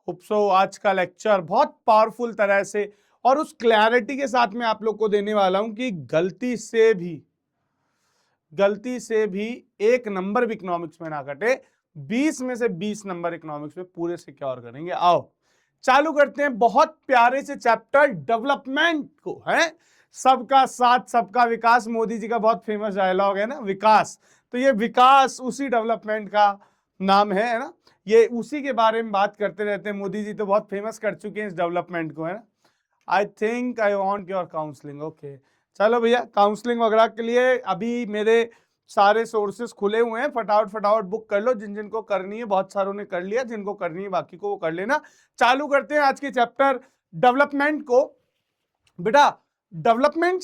Hope so आज का lecture बहुत पावरफुल तरह से और उस क्लैरिटी के साथ में आप लोग को देने वाला हूं कि गलती से भी एक नंबर भी इकोनॉमिक्स में ना कटे। 20 में से 20 नंबर इकोनॉमिक्स में पूरे सिक्योर करेंगे। आओ चालू करते हैं बहुत प्यारे से चैप्टर डेवलपमेंट को। है सबका साथ सबका विकास, मोदी जी का बहुत फेमस डायलॉग है ना, विकास। तो ये विकास उसी डेवलपमेंट का नाम है ना, ये उसी के बारे में बात करते रहते हैं। मोदी जी तो बहुत फेमस कर चुके हैं इस डेवलपमेंट को, है ना। I think I want your counselling. Okay चलो भैया, काउंसलिंग वगैरह के लिए अभी मेरे सारे सोर्सेस खुले हुए हैं, फटाफट बुक कर लो जिन जिनको करनी है। बहुत सारों ने कर लिया, जिनको करनी है बाकी को वो कर लेना। चालू करते हैं आज के चैप्टर डेवलपमेंट को। बेटा डेवलपमेंट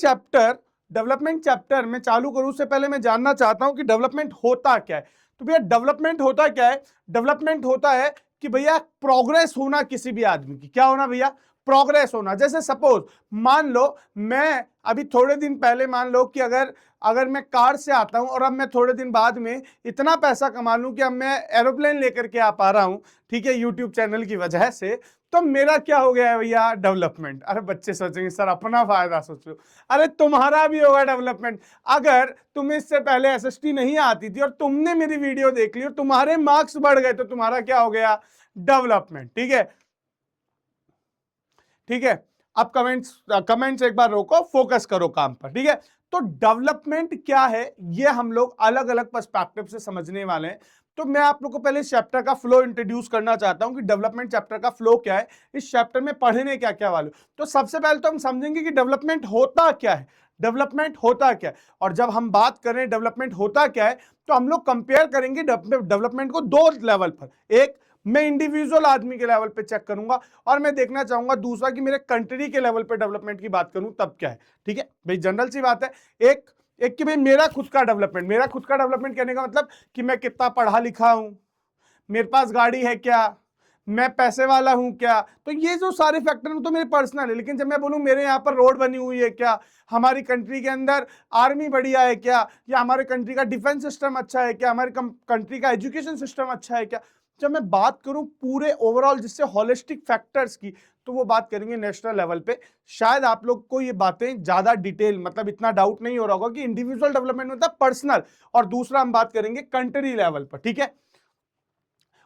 चैप्टर में चालू करूं उससे पहले मैं जानना चाहता हूं कि डेवलपमेंट होता क्या है। तो भैया डेवलपमेंट होता क्या है? डेवलपमेंट होता है कि भैया प्रोग्रेस होना किसी भी आदमी की। क्या होना भैया? प्रोग्रेस होना। जैसे सपोज मान लो मैं अभी थोड़े दिन पहले मान लो कि अगर मैं कार से आता हूं और अब मैं थोड़े दिन बाद में इतना पैसा कमा लूं कि अब मैं एरोप्लेन लेकर के आ पा रहा हूं, ठीक है, यूट्यूब चैनल की वजह से, तो मेरा क्या हो गया है भैया? डेवलपमेंट। अरे बच्चे सोचेंगे सर अपना फायदा सोचो, अरे तुम्हारा भी होगा डेवलपमेंट। अगर तुम्हें इससे पहले एसएसटी नहीं आती थी और तुमने मेरी वीडियो देख ली और तुम्हारे मार्क्स बढ़ गए तो तुम्हारा क्या हो गया? डेवलपमेंट। ठीक है, ठीक है। अब कमेंट्स एक बार रोको, फोकस करो काम पर। ठीक है, तो डेवलपमेंट क्या है ये हम लोग अलग अलग पर्सपेक्टिव से समझने वाले हैं। तो मैं आप लोग को पहले इस चैप्टर का फ्लो इंट्रोड्यूस करना चाहता हूं कि डेवलपमेंट चैप्टर का फ्लो क्या है, इस चैप्टर में पढ़ने क्या क्या वाले। तो सबसे पहले तो हम समझेंगे कि डेवलपमेंट होता क्या है। डेवलपमेंट होता क्या है, और जब हम बात करें डेवलपमेंट होता क्या है तो हम लोग कंपेयर करेंगे डेवलपमेंट को दो लेवल पर। एक, मैं इंडिविजुअल आदमी के लेवल पे चेक करूंगा, और मैं देखना चाहूंगा दूसरा कि मेरे कंट्री के लेवल पे डेवलपमेंट की बात करूं तब क्या है। ठीक है भाई, जनरल सी बात है। एक एक कि भाई मेरा खुद का डेवलपमेंट कहने का मतलब कि मैं कितना पढ़ा लिखा हूं, मेरे पास गाड़ी है क्या, मैं पैसे वाला हूं क्या। तो ये जो सारे फैक्टर तो मेरे पर्सनल है। लेकिन जब मैं बोलूं मेरे यहाँ पर रोड बनी हुई है क्या, हमारी कंट्री के अंदर आर्मी बढ़िया है क्या, या हमारे कंट्री का डिफेंस सिस्टम अच्छा है क्या, हमारे कंट्री का एजुकेशन सिस्टम अच्छा है क्या, जब मैं बात करूं पूरे ओवरऑल जिससे होलिस्टिक फैक्टर्स की, तो वो बात करेंगे नेशनल लेवल पे। शायद आप लोग को ये बातें ज्यादा डिटेल मतलब इतना डाउट नहीं हो रहा होगा कि इंडिविजुअल डेवलपमेंट मतलब पर्सनल, और दूसरा हम बात करेंगे कंट्री लेवल पर। ठीक है,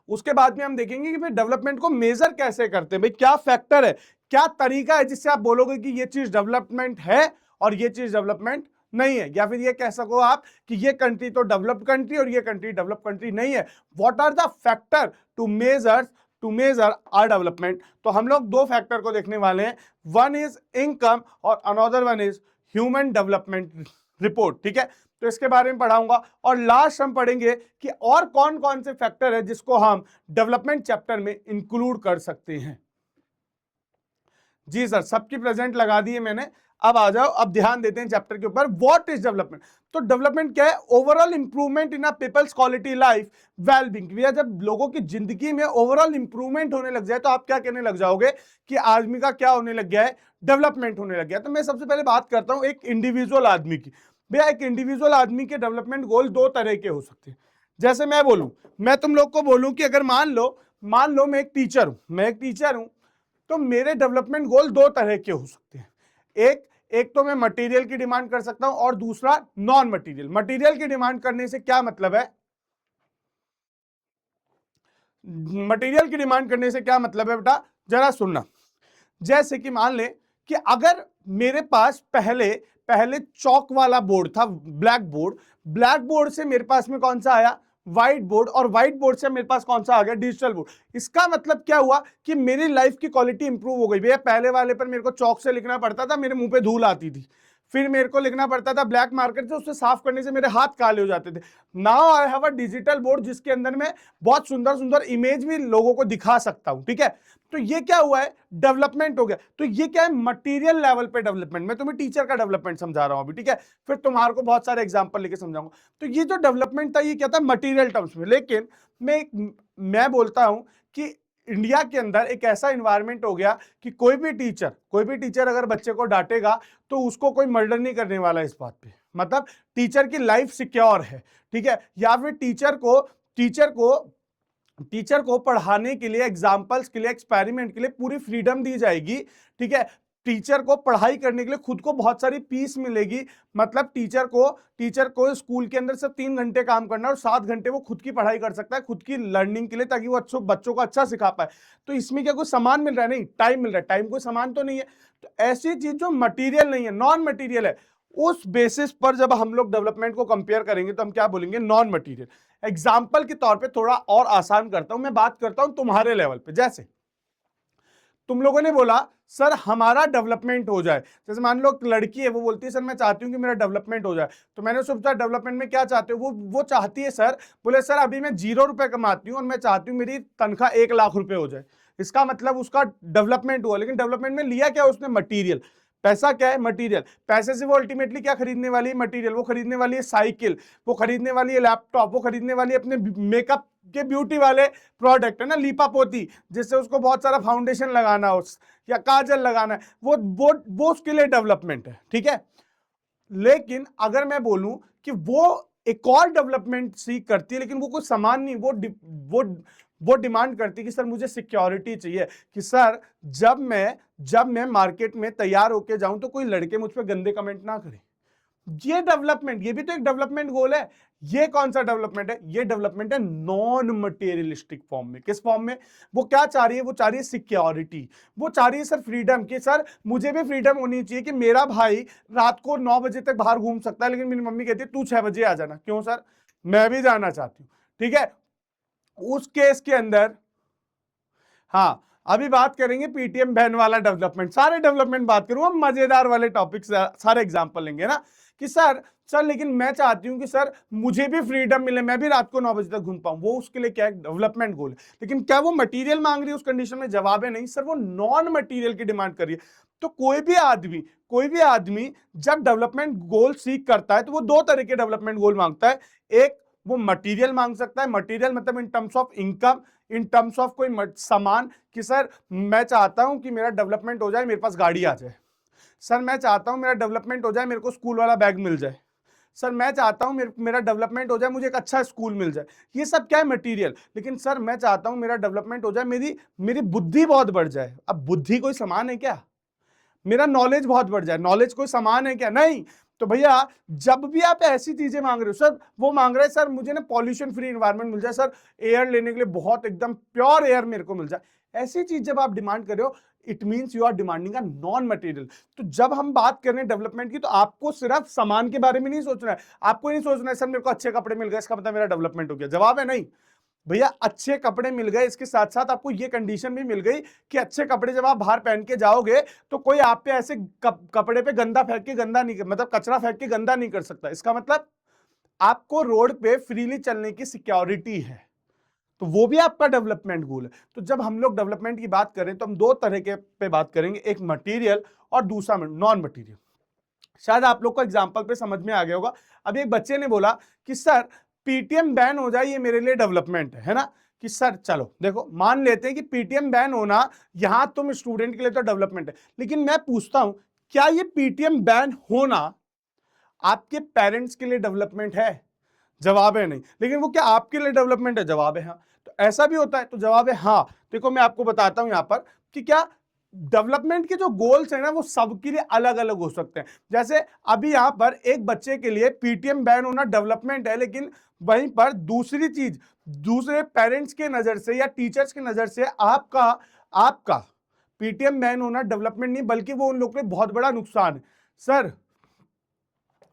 उसके बाद में हम देखेंगे कि भाई डेवलपमेंट को मेजर कैसे करते हैं, भाई क्या फैक्टर है, क्या तरीका है जिससे आप बोलोगे कि ये चीज डेवलपमेंट है और ये चीज डेवलपमेंट नहीं है। या फिर ये कह सको आप कि ये कंट्री तो डेवलप्ड कंट्री और ये कंट्री डेवलप कंट्री नहीं है। What are the factor to measure our development. तो हम लोग दो फैक्टर को देखने वाले हैं, वन इज इनकम और another one is human development report. ठीक है, तो इसके बारे में पढ़ाऊंगा, और लास्ट हम पढ़ेंगे कि और कौन कौन से फैक्टर है जिसको हम डेवलपमेंट चैप्टर में इंक्लूड कर सकते हैं। जी सर, सबकी प्रेजेंट लगा दी है मैंने। अब आ जाओ, अब ध्यान देते हैं चैप्टर के ऊपर। What is development? तो डेवलपमेंट क्या है? Overall improvement in a people's quality life wellbeing. भैया जब लोगों की जिंदगी में ओवरऑल इंप्रूवमेंट होने लग जाए तो आप क्या कहने लग जाओगे कि आदमी का क्या होने लग गया है? डेवलपमेंट होने लग गया। तो मैं सबसे पहले बात करता हूं एक इंडिविजुअल आदमी की। भैया एक इंडिविजुअल आदमी के डेवलपमेंट गोल दो तरह के हो सकते हैं। जैसे मैं बोलूं, मैं तुम लोग को बोलूं कि अगर मान लो मैं एक टीचर हूं, तो मेरे डेवलपमेंट गोल दो तरह के हो सकते हैं। एक तो मैं मटेरियल की डिमांड कर सकता हूं और दूसरा नॉन मटेरियल। मटेरियल की डिमांड करने से क्या मतलब है? मटेरियल की डिमांड करने से क्या मतलब है बेटा, जरा सुनना। जैसे कि मान ले कि अगर मेरे पास पहले पहले चौक वाला बोर्ड था, ब्लैक बोर्ड से मेरे पास में कौन सा आया? व्हाइट बोर्ड, और व्हाइट बोर्ड से मेरे पास कौन सा आ गया? Digital board. इसका मतलब क्या हुआ कि मेरी लाइफ की क्वालिटी इंप्रूव हो गई। भैया पहले वाले पर मेरे को चौक से लिखना पड़ता था, मेरे मुंह पे धूल आती थी, फिर मेरे को लिखना पड़ता था ब्लैक मार्कर से, उससे साफ करने से मेरे हाथ काले हो जाते थे। Now I have a digital board जिसके अंदर में बहुत सुंदर सुंदर इमेज भी लोगों को दिखा सकता हूं। ठीक है, तो ये क्या हुआ है? डेवलपमेंट हो गया। तो ये क्या है? मटेरियल लेवल पे डेवलपमेंट। मैं तुम्हें टीचर का डेवलपमेंट समझा रहा हूं अभी, ठीक है, फिर तुम्हारे को बहुत सारे एग्जांपल लेके समझाऊंगा। तो ये जो डेवलपमेंट था ये क्या था? मटेरियल टर्म्स में। लेकिन मैं बोलता हूं कि इंडिया के अंदर एक ऐसा इन्वायरमेंट हो गया कि कोई भी टीचर अगर बच्चे को डांटेगा तो उसको कोई मर्डर नहीं करने वाला इस बात पे। मतलब टीचर की लाइफ सिक्योर है। ठीक है, या फिर टीचर को टीचर को पढ़ाने के लिए, एग्जाम्पल्स के लिए, एक्सपेरिमेंट के लिए पूरी फ्रीडम दी जाएगी। ठीक है, टीचर को पढ़ाई करने के लिए खुद को बहुत सारी पीस मिलेगी। मतलब टीचर को स्कूल के अंदर सिर्फ 3 घंटे काम करना और 7 घंटे वो खुद की पढ़ाई कर सकता है, खुद की लर्निंग के लिए, ताकि वो बच्चों को अच्छा सिखा पाए। तो इसमें क्या कोई सामान मिल रहा है? नहीं, टाइम मिल रहा है। टाइम कोई सामान तो नहीं है। तो ऐसी चीज जो मटीरियल नहीं है, नॉन मटीरियल है, उस बेसिस पर जब हम लोग डेवलपमेंट को कंपेयर करेंगे तो हम क्या बोलेंगे? Non material. एग्जाम्पल के तौर पे थोड़ा और आसान करता हूं, मैं बात करता हूं तुम्हारे लेवल पे। जैसे तुम लोगों ने बोला सर हमारा डेवलपमेंट हो जाए। जैसे मान लो लड़की है, वो बोलती है सर मैं चाहती हूँ कि मेरा डेवलपमेंट हो जाए। तो मैंने उससे पूछा डेवलपमेंट में क्या चाहते हो? वो चाहती है सर, बोले सर अभी मैं 0 रुपए कमाती हूँ और मैं चाहती हूँ मेरी तनख्वाह 1 लाख रुपए हो जाए। इसका मतलब उसका डेवलपमेंट हुआ। लेकिन डेवलपमेंट में लिया क्या उसने? मटीरियल। पैसा क्या है? मटीरियल। पैसे से वो अल्टीमेटली क्या खरीदने वाली है? मटीरियल। वो खरीदने वाली है साइकिल, वो खरीदने वाली है लैपटॉप, वो खरीदने वाली है अपने मेकअप के ब्यूटी वाले प्रोडक्ट, है ना, लीपा पोती, जिससे उसको बहुत सारा फाउंडेशन लगाना हो या काजल लगाना है, वो उसके लिए डेवलपमेंट है। ठीक है, लेकिन अगर मैं बोलूं कि वो एक और डेवलपमेंट सीख करती है, लेकिन वो कोई सामान नहीं, वो डिमांड करती है कि सर मुझे सिक्योरिटी चाहिए, कि सर जब मैं मार्केट में तैयार होके जाऊं तो कोई लड़के मुझ पर गंदे कमेंट ना करे। ये डेवलपमेंट, ये भी तो एक डेवलपमेंट गोल है। ये कौन सा डेवलपमेंट है? ये डेवलपमेंट है नॉन मटेरियलिस्टिक फॉर्म में। किस फॉर्म में? वो क्या चाह रही है? वो चाह रही है सिक्योरिटी। वो चाह रही है सर फ्रीडम, कि सर मुझे भी फ्रीडम होनी चाहिए कि मेरा भाई रात को 9 बजे तक बाहर घूम सकता है, लेकिन मेरी मम्मी कहती है तू 6 बजे आ जाना। क्यों सर? मैं भी जाना चाहती हूँ। ठीक है, उस केस के अंदर, हाँ, अभी बात करेंगे पीटीएम बैन वाला डेवलपमेंट। सारे डेवलपमेंट बात करूंगा, मजेदार वाले टॉपिक, सारे एग्जांपल लेंगे ना, कि सर लेकिन मैं चाहती हूं कि सर मुझे भी फ्रीडम मिले, मैं भी रात को 9 बजे तक घूम पाऊं। वो उसके लिए क्या है? डेवलपमेंट गोल है। लेकिन क्या वो मटेरियल मांग रही है उस कंडीशन में? जवाब है नहीं सर, वो नॉन मटेरियल की डिमांड कर रही है। तो कोई भी आदमी जब डेवलपमेंट गोल सीख करता है तो वो 2 तरह के डेवलपमेंट गोल मांगता है। एक, वो मटेरियल मांग सकता है। मटेरियल मतलब in terms of income, in terms of कोई सामान, कि सर मैं चाहता हूं कि मेरा डेवलपमेंट हो जाए, मेरे पास गाड़ी आ जाए। सर मैं चाहता हूं मेरा डेवलपमेंट हो जाए, मेरे को स्कूल वाला बैग मिल जाए। सर मैं चाहता हूं मेरा डेवलपमेंट हो जाए, मुझे एक अच्छा स्कूल मिल जाए। ये सब क्या है? मटेरियल। लेकिन सर मैं चाहता हूं मेरा डेवलपमेंट हो जाए, मेरी बुद्धि बहुत बढ़ जाए। अब बुद्धि कोई सामान है क्या? मेरा नॉलेज बहुत बढ़ जाए, नॉलेज कोई सामान है क्या? नहीं। तो भैया जब भी आप ऐसी चीजें मांग रहे हो, सर वो मांग रहे हैं सर मुझे ना पॉल्यूशन फ्री एनवायरनमेंट मिल जाए, सर एयर लेने के लिए बहुत एकदम प्योर एयर मेरे को मिल जाए। ऐसी चीज जब आप डिमांड कर रहे हो, it means you are demanding a non material. तो जब हम बात कर रहे हैं डेवलपमेंट की, तो आपको सिर्फ सामान के बारे में नहीं सोचना है। आपको नहीं सोचना है सर मेरे को अच्छे कपड़े मिल गए इसका मतलब मेरा डेवलपमेंट हो गया। जवाब है नहीं भैया। अच्छे कपड़े मिल गए, इसके साथ साथ आपको ये कंडीशन भी मिल गई कि अच्छे कपड़े जब आप बाहर पहन के जाओगे तो कोई आप पे ऐसे कपड़े पे गंदा फेंक के गंदा नहीं, मतलब कचरा फेंक के गंदा नहीं कर सकता। इसका मतलब आपको रोड पे फ्रीली चलने की सिक्योरिटी है। तो वो भी आपका डेवलपमेंट गोल है। तो जब हम लोग डेवलपमेंट की बात करें तो हम 2 तरह के पे बात करेंगे, एक मटीरियल और दूसरा नॉन मटीरियल। शायद आप लोग को एग्जाम्पल पे समझ में आ गया होगा। अभी एक बच्चे ने बोला कि सर पीटीएम बैन हो जाए, ये मेरे लिए डेवलपमेंट है ना। कि सर चलो देखो, मान लेते हैं कि पीटीएम बैन होना यहां तुम स्टूडेंट के लिए तो डेवलपमेंट है, लेकिन मैं पूछता हूं क्या ये पीटीएम बैन होना आपके पेरेंट्स के लिए डेवलपमेंट है? जवाब है नहीं। लेकिन वो क्या आपके लिए डेवलपमेंट है? जवाब है हाँ। तो ऐसा भी होता है? तो जवाब है हाँ। देखो मैं आपको बताता हूं यहां पर कि क्या डेवलपमेंट के जो गोल्स है ना वो सबके लिए अलग अलग हो सकते हैं। जैसे अभी यहां पर एक बच्चे के लिए पीटीएम बैन होना डेवलपमेंट है, लेकिन वहीं पर दूसरी चीज, दूसरे पेरेंट्स के नजर से या टीचर्स की नजर से आपका आपका पीटीएम बैन होना डेवलपमेंट नहीं, बल्कि वो उन लोगों के लिए बहुत बड़ा नुकसान है। सर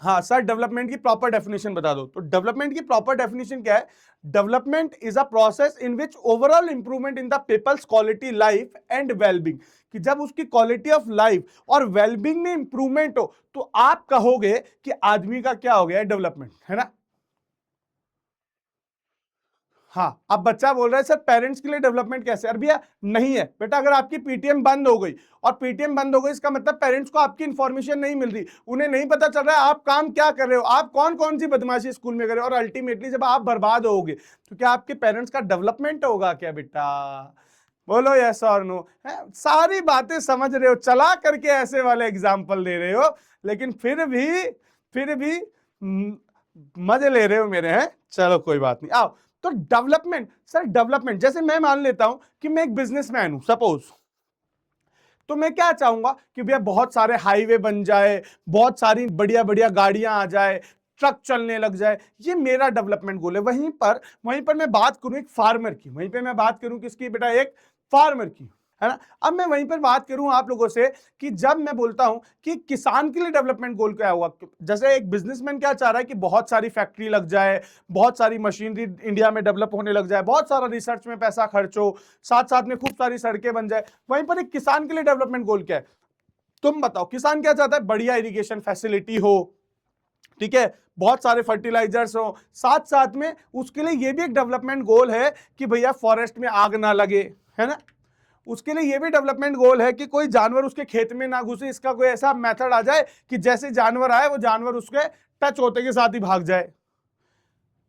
हाँ सर, डेवलपमेंट की प्रॉपर डेफिनेशन बता दो। तो डेवलपमेंट की प्रॉपर डेफिनेशन क्या है? Development is a process in which overall improvement in the people's quality life and wellbeing. कि जब उसकी क्वालिटी ऑफ लाइफ और वेलबींग में इंप्रूवमेंट हो तो आप कहोगे कि आदमी का क्या हो गया? डेवलपमेंट, है ना। हाँ, अब बच्चा बोल रहा है सर पेरेंट्स के लिए डेवलपमेंट कैसे? अरे भैया नहीं है बेटा, अगर आपकी पीटीएम बंद हो गई, और पीटीएम बंद हो गई इसका मतलब पेरेंट्स को आपकी इंफॉर्मेशन नहीं मिल रही, उन्हें नहीं पता चल रहा है आप काम क्या कर रहे हो, आप कौन कौन सी बदमाशी स्कूल में कर रहे हो, और अल्टीमेटली जब आप बर्बाद होगे तो क्या आपके पेरेंट्स का डेवलपमेंट होगा क्या बेटा? बोलो यस और नो। सारी बातें समझ रहे हो, चला करके ऐसे वाले एग्जाम्पल दे रहे हो, लेकिन फिर भी मजे ले रहे हो मेरे। हैं चलो कोई बात नहीं, आओ तो डेवलपमेंट, सर डेवलपमेंट जैसे मैं मान लेता हूं कि मैं एक बिजनेसमैन हूं सपोज, तो मैं क्या चाहूंगा कि भैया बहुत सारे हाईवे बन जाए, बहुत सारी बढ़िया बढ़िया गाड़ियां आ जाए, ट्रक चलने लग जाए, ये मेरा डेवलपमेंट गोल है। वहीं पर मैं बात करूं एक फार्मर की, वहीं पे मैं बात करूं किसकी बेटा, एक फार्मर की, है ना। अब मैं वहीं पर बात करूं आप लोगों से कि जब मैं बोलता हूं कि किसान के लिए डेवलपमेंट गोल क्या हुआ, जैसे एक बिजनेसमैन क्या चाह रहा है कि बहुत सारी फैक्ट्री लग जाए, बहुत सारी मशीनरी इंडिया में डेवलप होने लग जाए, बहुत सारा रिसर्च में पैसा खर्च हो, साथ साथ में खूब सारी सड़कें बन जाए। वहीं पर एक किसान के लिए डेवलपमेंट गोल क्या है, तुम बताओ, किसान क्या चाहता है, बढ़िया इरिगेशन फैसिलिटी हो, ठीक है, बहुत सारे फर्टिलाइजर्स हो, साथ साथ में उसके लिए यह भी एक डेवलपमेंट गोल है कि भैया फॉरेस्ट में आग ना लगे, है ना। उसके लिए यह भी डेवलपमेंट गोल है कि कोई जानवर उसके खेत में ना घुसे, इसका कोई ऐसा मेथड आ जाए कि जैसे जानवर आए वो जानवर उसके टच होते के साथ ही भाग जाए।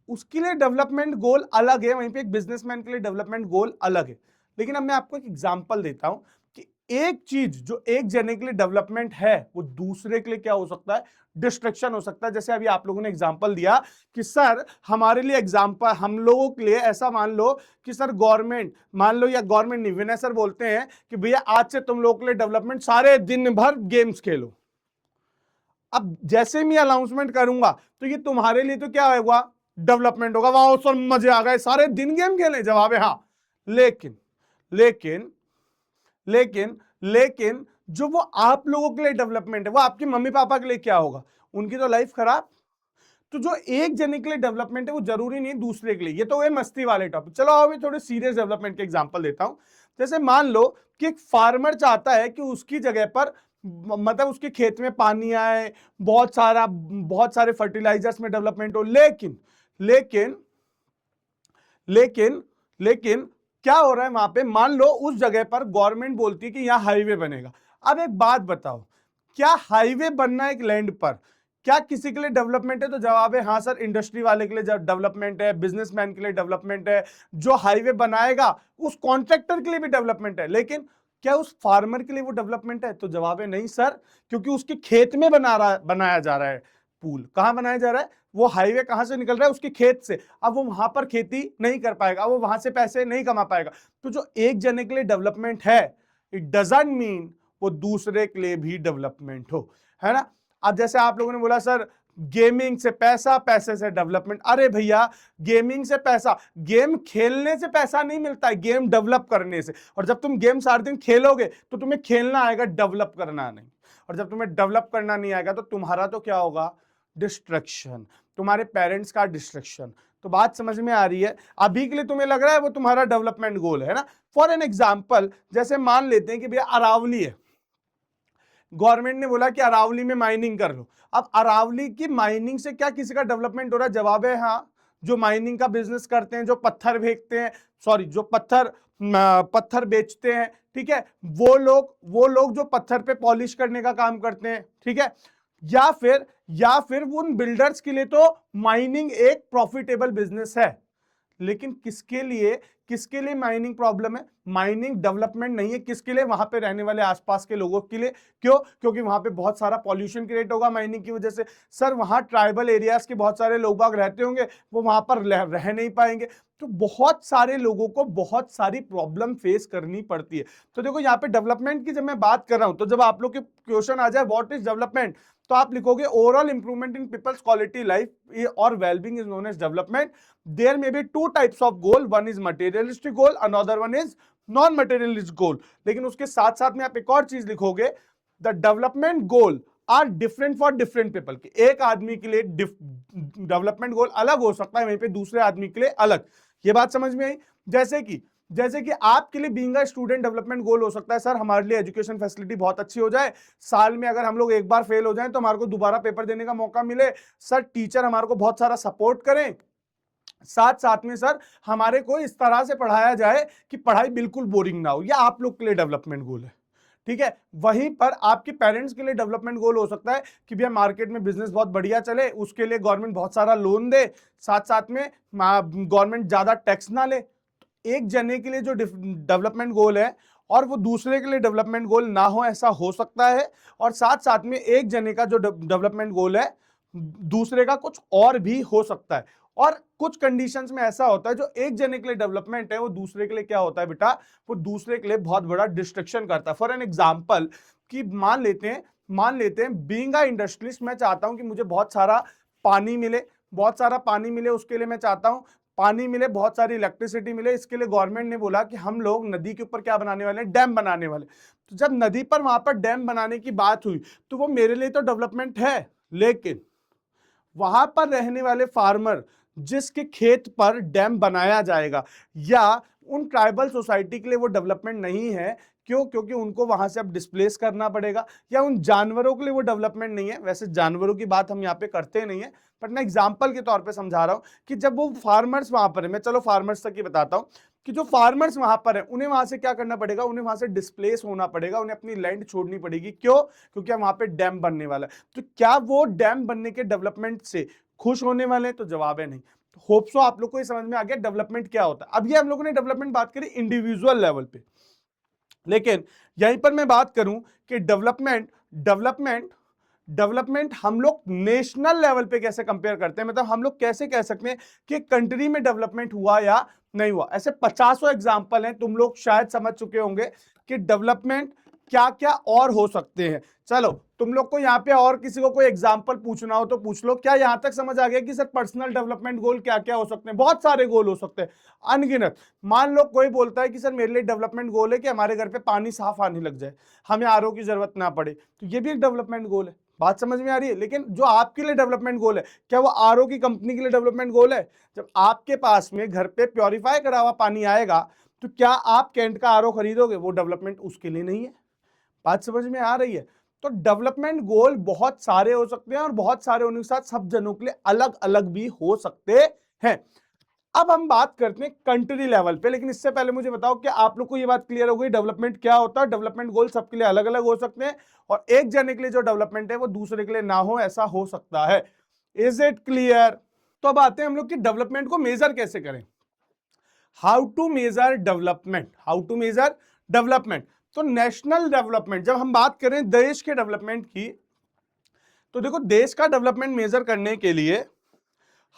उसके लिए डेवलपमेंट गोल अलग है, वहीं पे एक बिजनेसमैन के लिए डेवलपमेंट गोल अलग है। लेकिन अब मैं आपको एक एग्जांपल देता हूं कि एक चीज जो एक जने के लिए डेवलपमेंट है वो दूसरे के लिए क्या हो सकता है, डिस्ट्रक्शन हो सकता है। जैसे अभी आप लोगों ने एग्जांपल दिया कि सर हमारे लिए एग्जांपल, हम लोगों के लिए ऐसा मान लो कि सर गवर्नमेंट मान लो, या गवर्नमेंट नहीं, विनय सर बोलते हैं कि भैया आज से तुम लोगों के लिए डेवलपमेंट, सारे दिन भर गेम्स खेलो। अब जैसे मैं अनाउंसमेंट करूंगा तो ये तुम्हारे लिए तो क्या होगा, डेवलपमेंट होगा, वाह सर मजे आ गए, सारे दिन गेम खेले, जवाब है हाँ। लेकिन लेकिन लेकिन लेकिन जो वो आप लोगों के लिए डेवलपमेंट है, वो आपके मम्मी पापा के लिए क्या होगा, उनकी तो लाइफ खराब। तो जो एक जने के लिए डेवलपमेंट है वो जरूरी नहीं दूसरे के लिए। ये तो है मस्ती वाले टॉपिक। चलो अभी थोड़े सीरियस डेवलपमेंट के एग्जांपल देता हूं। जैसे मान लो कि एक फार्मर चाहता है कि उसकी जगह पर मतलब उसके खेत में पानी आए, बहुत सारे फर्टिलाइजर्स में डेवलपमेंट हो, लेकिन लेकिन लेकिन लेकिन क्या हो रहा है वहां पे, मान लो उस जगह पर गवर्नमेंट बोलती है कि यहां हाईवे बनेगा। अब एक बात बताओ, क्या हाईवे बनना एक लैंड पर क्या किसी के लिए डेवलपमेंट है, तो जवाब है हाँ सर, इंडस्ट्री वाले के लिए डेवलपमेंट है, बिजनेसमैन के लिए डेवलपमेंट है, जो हाईवे बनाएगा उस कॉन्ट्रैक्टर के लिए भी डेवलपमेंट है। लेकिन क्या उस फार्मर के लिए वो डेवलपमेंट है, तो जवाब है नहीं सर, क्योंकि उसके खेत में बनाया जा रहा है पुल। कहां बनाया जा रहा है, वो हाईवे कहां से निकल रहा है, उसके खेत से। अब वो वहां पर खेती नहीं कर पाएगा, वो वहां से पैसे नहीं कमा पाएगा। तो जो एक जने के लिए डेवलपमेंट है, इट डजंट मीन वो दूसरे के लिए भी डेवलपमेंट हो, है ना। अब जैसे आप लोगों ने बोला सर गेमिंग से पैसा, पैसे से डेवलपमेंट। अरे भैया गेमिंग से पैसा, गेम खेलने से पैसा नहीं मिलता है, गेम डेवलप करने से। और जब तुम गेम सारे दिन खेलोगे तो तुम्हें खेलना आएगा, डेवलप करना नहीं। और जब तुम्हें डेवलप करना नहीं आएगा तो तुम्हारा तो क्या होगा, डिस्ट्रक्शन, तुम्हारे पेरेंट्स का डिस्ट्रक्शन। तो बात समझ में आ रही है। अभी के लिए तुम्हें लग रहा है वो तुम्हारा डेवलपमेंट गोल है ना। फॉर एन एग्जाम्पल, जैसे मान लेते हैं कि भैया अरावली है, गवर्नमेंट ने बोला कि अरावली में माइनिंग कर लो। अब अरावली की माइनिंग से क्या किसी का डेवलपमेंट हो रहा है, जवाब है हाँ। जो माइनिंग का बिजनेस करते हैं, जो पत्थर फेंकते हैं, सॉरी जो पत्थर बेचते हैं, ठीक है, वो लोग जो पत्थर पे पॉलिश करने का काम करते हैं, ठीक है, या फिर उन बिल्डर्स के लिए तो माइनिंग एक प्रॉफिटेबल बिजनेस है। लेकिन किसके लिए माइनिंग प्रॉब्लम है, माइनिंग डेवलपमेंट नहीं है। किसके लिए, वहां पे रहने वाले आसपास के लोगों के लिए। क्यों, क्योंकि वहां पे बहुत सारा पॉल्यूशन क्रिएट होगा माइनिंग की वजह से। सर वहां ट्राइबल एरियाज के बहुत सारे लोग बाग रहते होंगे, वो वहां पर रह नहीं पाएंगे। तो बहुत सारे लोगों को बहुत सारी प्रॉब्लम फेस करनी पड़ती है। तो देखो यहाँ पे डेवलपमेंट की जब मैं बात कर रहा हूं, तो जब आप लोग के क्वेश्चन आ जाए व्हाट इज डेवलपमेंट, तो आप लिखोगे overall improvement in people's quality life और wellbeing is known as development. There may be two types of goal, one is materialistic goal, another one is non materialistic goal. लेकिन उसके साथ साथ में आप एक और चीज लिखोगे, the development goal are different for different people. एक आदमी के लिए डेवलपमेंट गोल अलग हो सकता है, वहीं पे दूसरे आदमी के लिए अलग। ये बात समझ में आई। जैसे कि आपके लिए being a student development goal हो सकता है सर हमारे लिए एजुकेशन फैसिलिटी बहुत अच्छी हो जाए, साल में अगर हम लोग एक बार फेल हो जाएं तो हमारे को दोबारा पेपर देने का मौका मिले, सर टीचर हमारे को बहुत सारा सपोर्ट करें, साथ साथ में सर हमारे को इस तरह से पढ़ाया जाए कि पढ़ाई बिल्कुल बोरिंग ना हो। यह आप लोग के लिए डेवलपमेंट गोल है, ठीक है। वहीं पर आपके पेरेंट्स के लिए डेवलपमेंट गोल हो सकता है कि भैया मार्केट में बिजनेस बहुत बढ़िया चले, उसके लिए गवर्नमेंट बहुत सारा लोन दे, साथ साथ में गवर्नमेंट ज्यादा टैक्स ना ले। एक जने के लिए जो डेवलपमेंट गोल है और वो दूसरे के लिए डेवलपमेंट गोल ना हो, ऐसा हो सकता है। और साथ साथ में एक जने का जो डेवलपमेंट गोल है दूसरे का कुछ और भी हो सकता है। और कुछ कंडीशंस में ऐसा होता है जो एक जने के लिए डेवलपमेंट है वो दूसरे के लिए क्या होता है बेटा, वो दूसरे के लिए बहुत बड़ा डिस्ट्रक्शन करता है। फॉर एन एग्जांपल कि मान लेते हैं बीइंग अ इंडस्ट्रियलिस्ट, मैं चाहता हूं कि मुझे बहुत सारा पानी मिले, उसके लिए मैं चाहता हूं पानी मिले, बहुत सारी इलेक्ट्रिसिटी मिले। इसके लिए गवर्नमेंट ने बोला कि हम लोग नदी के ऊपर क्या बनाने वाले हैं, डैम बनाने वाले। तो जब नदी पर वहां पर डैम बनाने की बात हुई तो वो मेरे लिए तो डेवलपमेंट है, लेकिन वहां पर रहने वाले फार्मर जिसके खेत पर डैम बनाया जाएगा या उन ट्राइबल सोसाइटी के लिए वो डेवलपमेंट नहीं है। क्यों? क्योंकि उनको वहां से अब डिस्प्लेस करना पड़ेगा। या उन जानवरों के लिए वो डेवलपमेंट नहीं है। वैसे जानवरों की बात हम यहाँ पे करते नहीं है, बट मैं एग्जाम्पल के तौर पे समझा रहा हूं कि जब वो फार्मर्स वहां पर है, मैं चलो फार्मर्स तक ही बताता हूं कि जो फार्मर्स वहां पर है उन्हें वहां से क्या करना पड़ेगा, उन्हें वहां से डिस्प्लेस होना पड़ेगा, उन्हें अपनी लैंड छोड़नी पड़ेगी। क्यों? क्योंकि वहां पे डैम बनने वाला है। तो क्या वो डैम बनने के डेवलपमेंट से खुश होने वाले हैं? तो जवाब है नहीं। होप सो आप लोग को ये समझ में आ गया डेवलपमेंट क्या होता है। अब ये हम लोगों ने डेवलपमेंट बात करी इंडिविजुअल लेवल पे, लेकिन यहीं पर मैं बात करूं कि डेवलपमेंट हम लोग नेशनल लेवल पे कैसे कंपेयर करते हैं, मतलब हम लोग कैसे कह सकते हैं कि कंट्री में डेवलपमेंट हुआ या नहीं हुआ। ऐसे 50 एग्जांपल हैं, तुम लोग शायद समझ चुके होंगे कि डेवलपमेंट क्या क्या और हो सकते हैं। चलो तुम लोग को यहाँ पे और किसी को कोई एग्जांपल पूछना हो तो पूछ लो। क्या यहां तक समझ आ गया कि सर पर्सनल डेवलपमेंट गोल क्या क्या हो सकते हैं? बहुत सारे गोल हो सकते हैं, अनगिनत। मान लो कोई बोलता है कि सर मेरे लिए डेवलपमेंट गोल है कि हमारे घर पे पानी साफ आने लग जाए, हमें आरओ की जरूरत ना पड़े, तो ये भी एक डेवलपमेंट गोल है। बात समझ में आ रही है? लेकिन जो आपके लिए डेवलपमेंट गोल है, क्या वो आरओ की कंपनी के लिए डेवलपमेंट गोल है? जब आपके पास में घर पे प्योरीफाई करा हुआ पानी आएगा तो क्या आप कैंट का आरओ खरीदोगे? वो डेवलपमेंट उसके लिए नहीं है। बात समझ में आ रही है? तो डेवलपमेंट गोल बहुत सारे हो सकते हैं और बहुत सारे होने के साथ सब जनों के लिए अलग अलग भी हो सकते हैं। अब हम बात करते हैं कंट्री लेवल पे, लेकिन इससे पहले मुझे बताओ कि आप लोग को ये बात क्लियर हो गई डेवलपमेंट क्या होता है? डेवलपमेंट गोल सबके लिए अलग अलग हो सकते हैं और एक जने के लिए जो डेवलपमेंट है वो दूसरे के लिए ना हो, ऐसा हो सकता है। Is it clear? तो अब आते हैं हम लोग कि डेवलपमेंट को मेजर कैसे करें। How to measure development. तो नेशनल डेवलपमेंट, जब हम बात करें देश के डेवलपमेंट की, तो देखो देश का डेवलपमेंट मेजर करने के लिए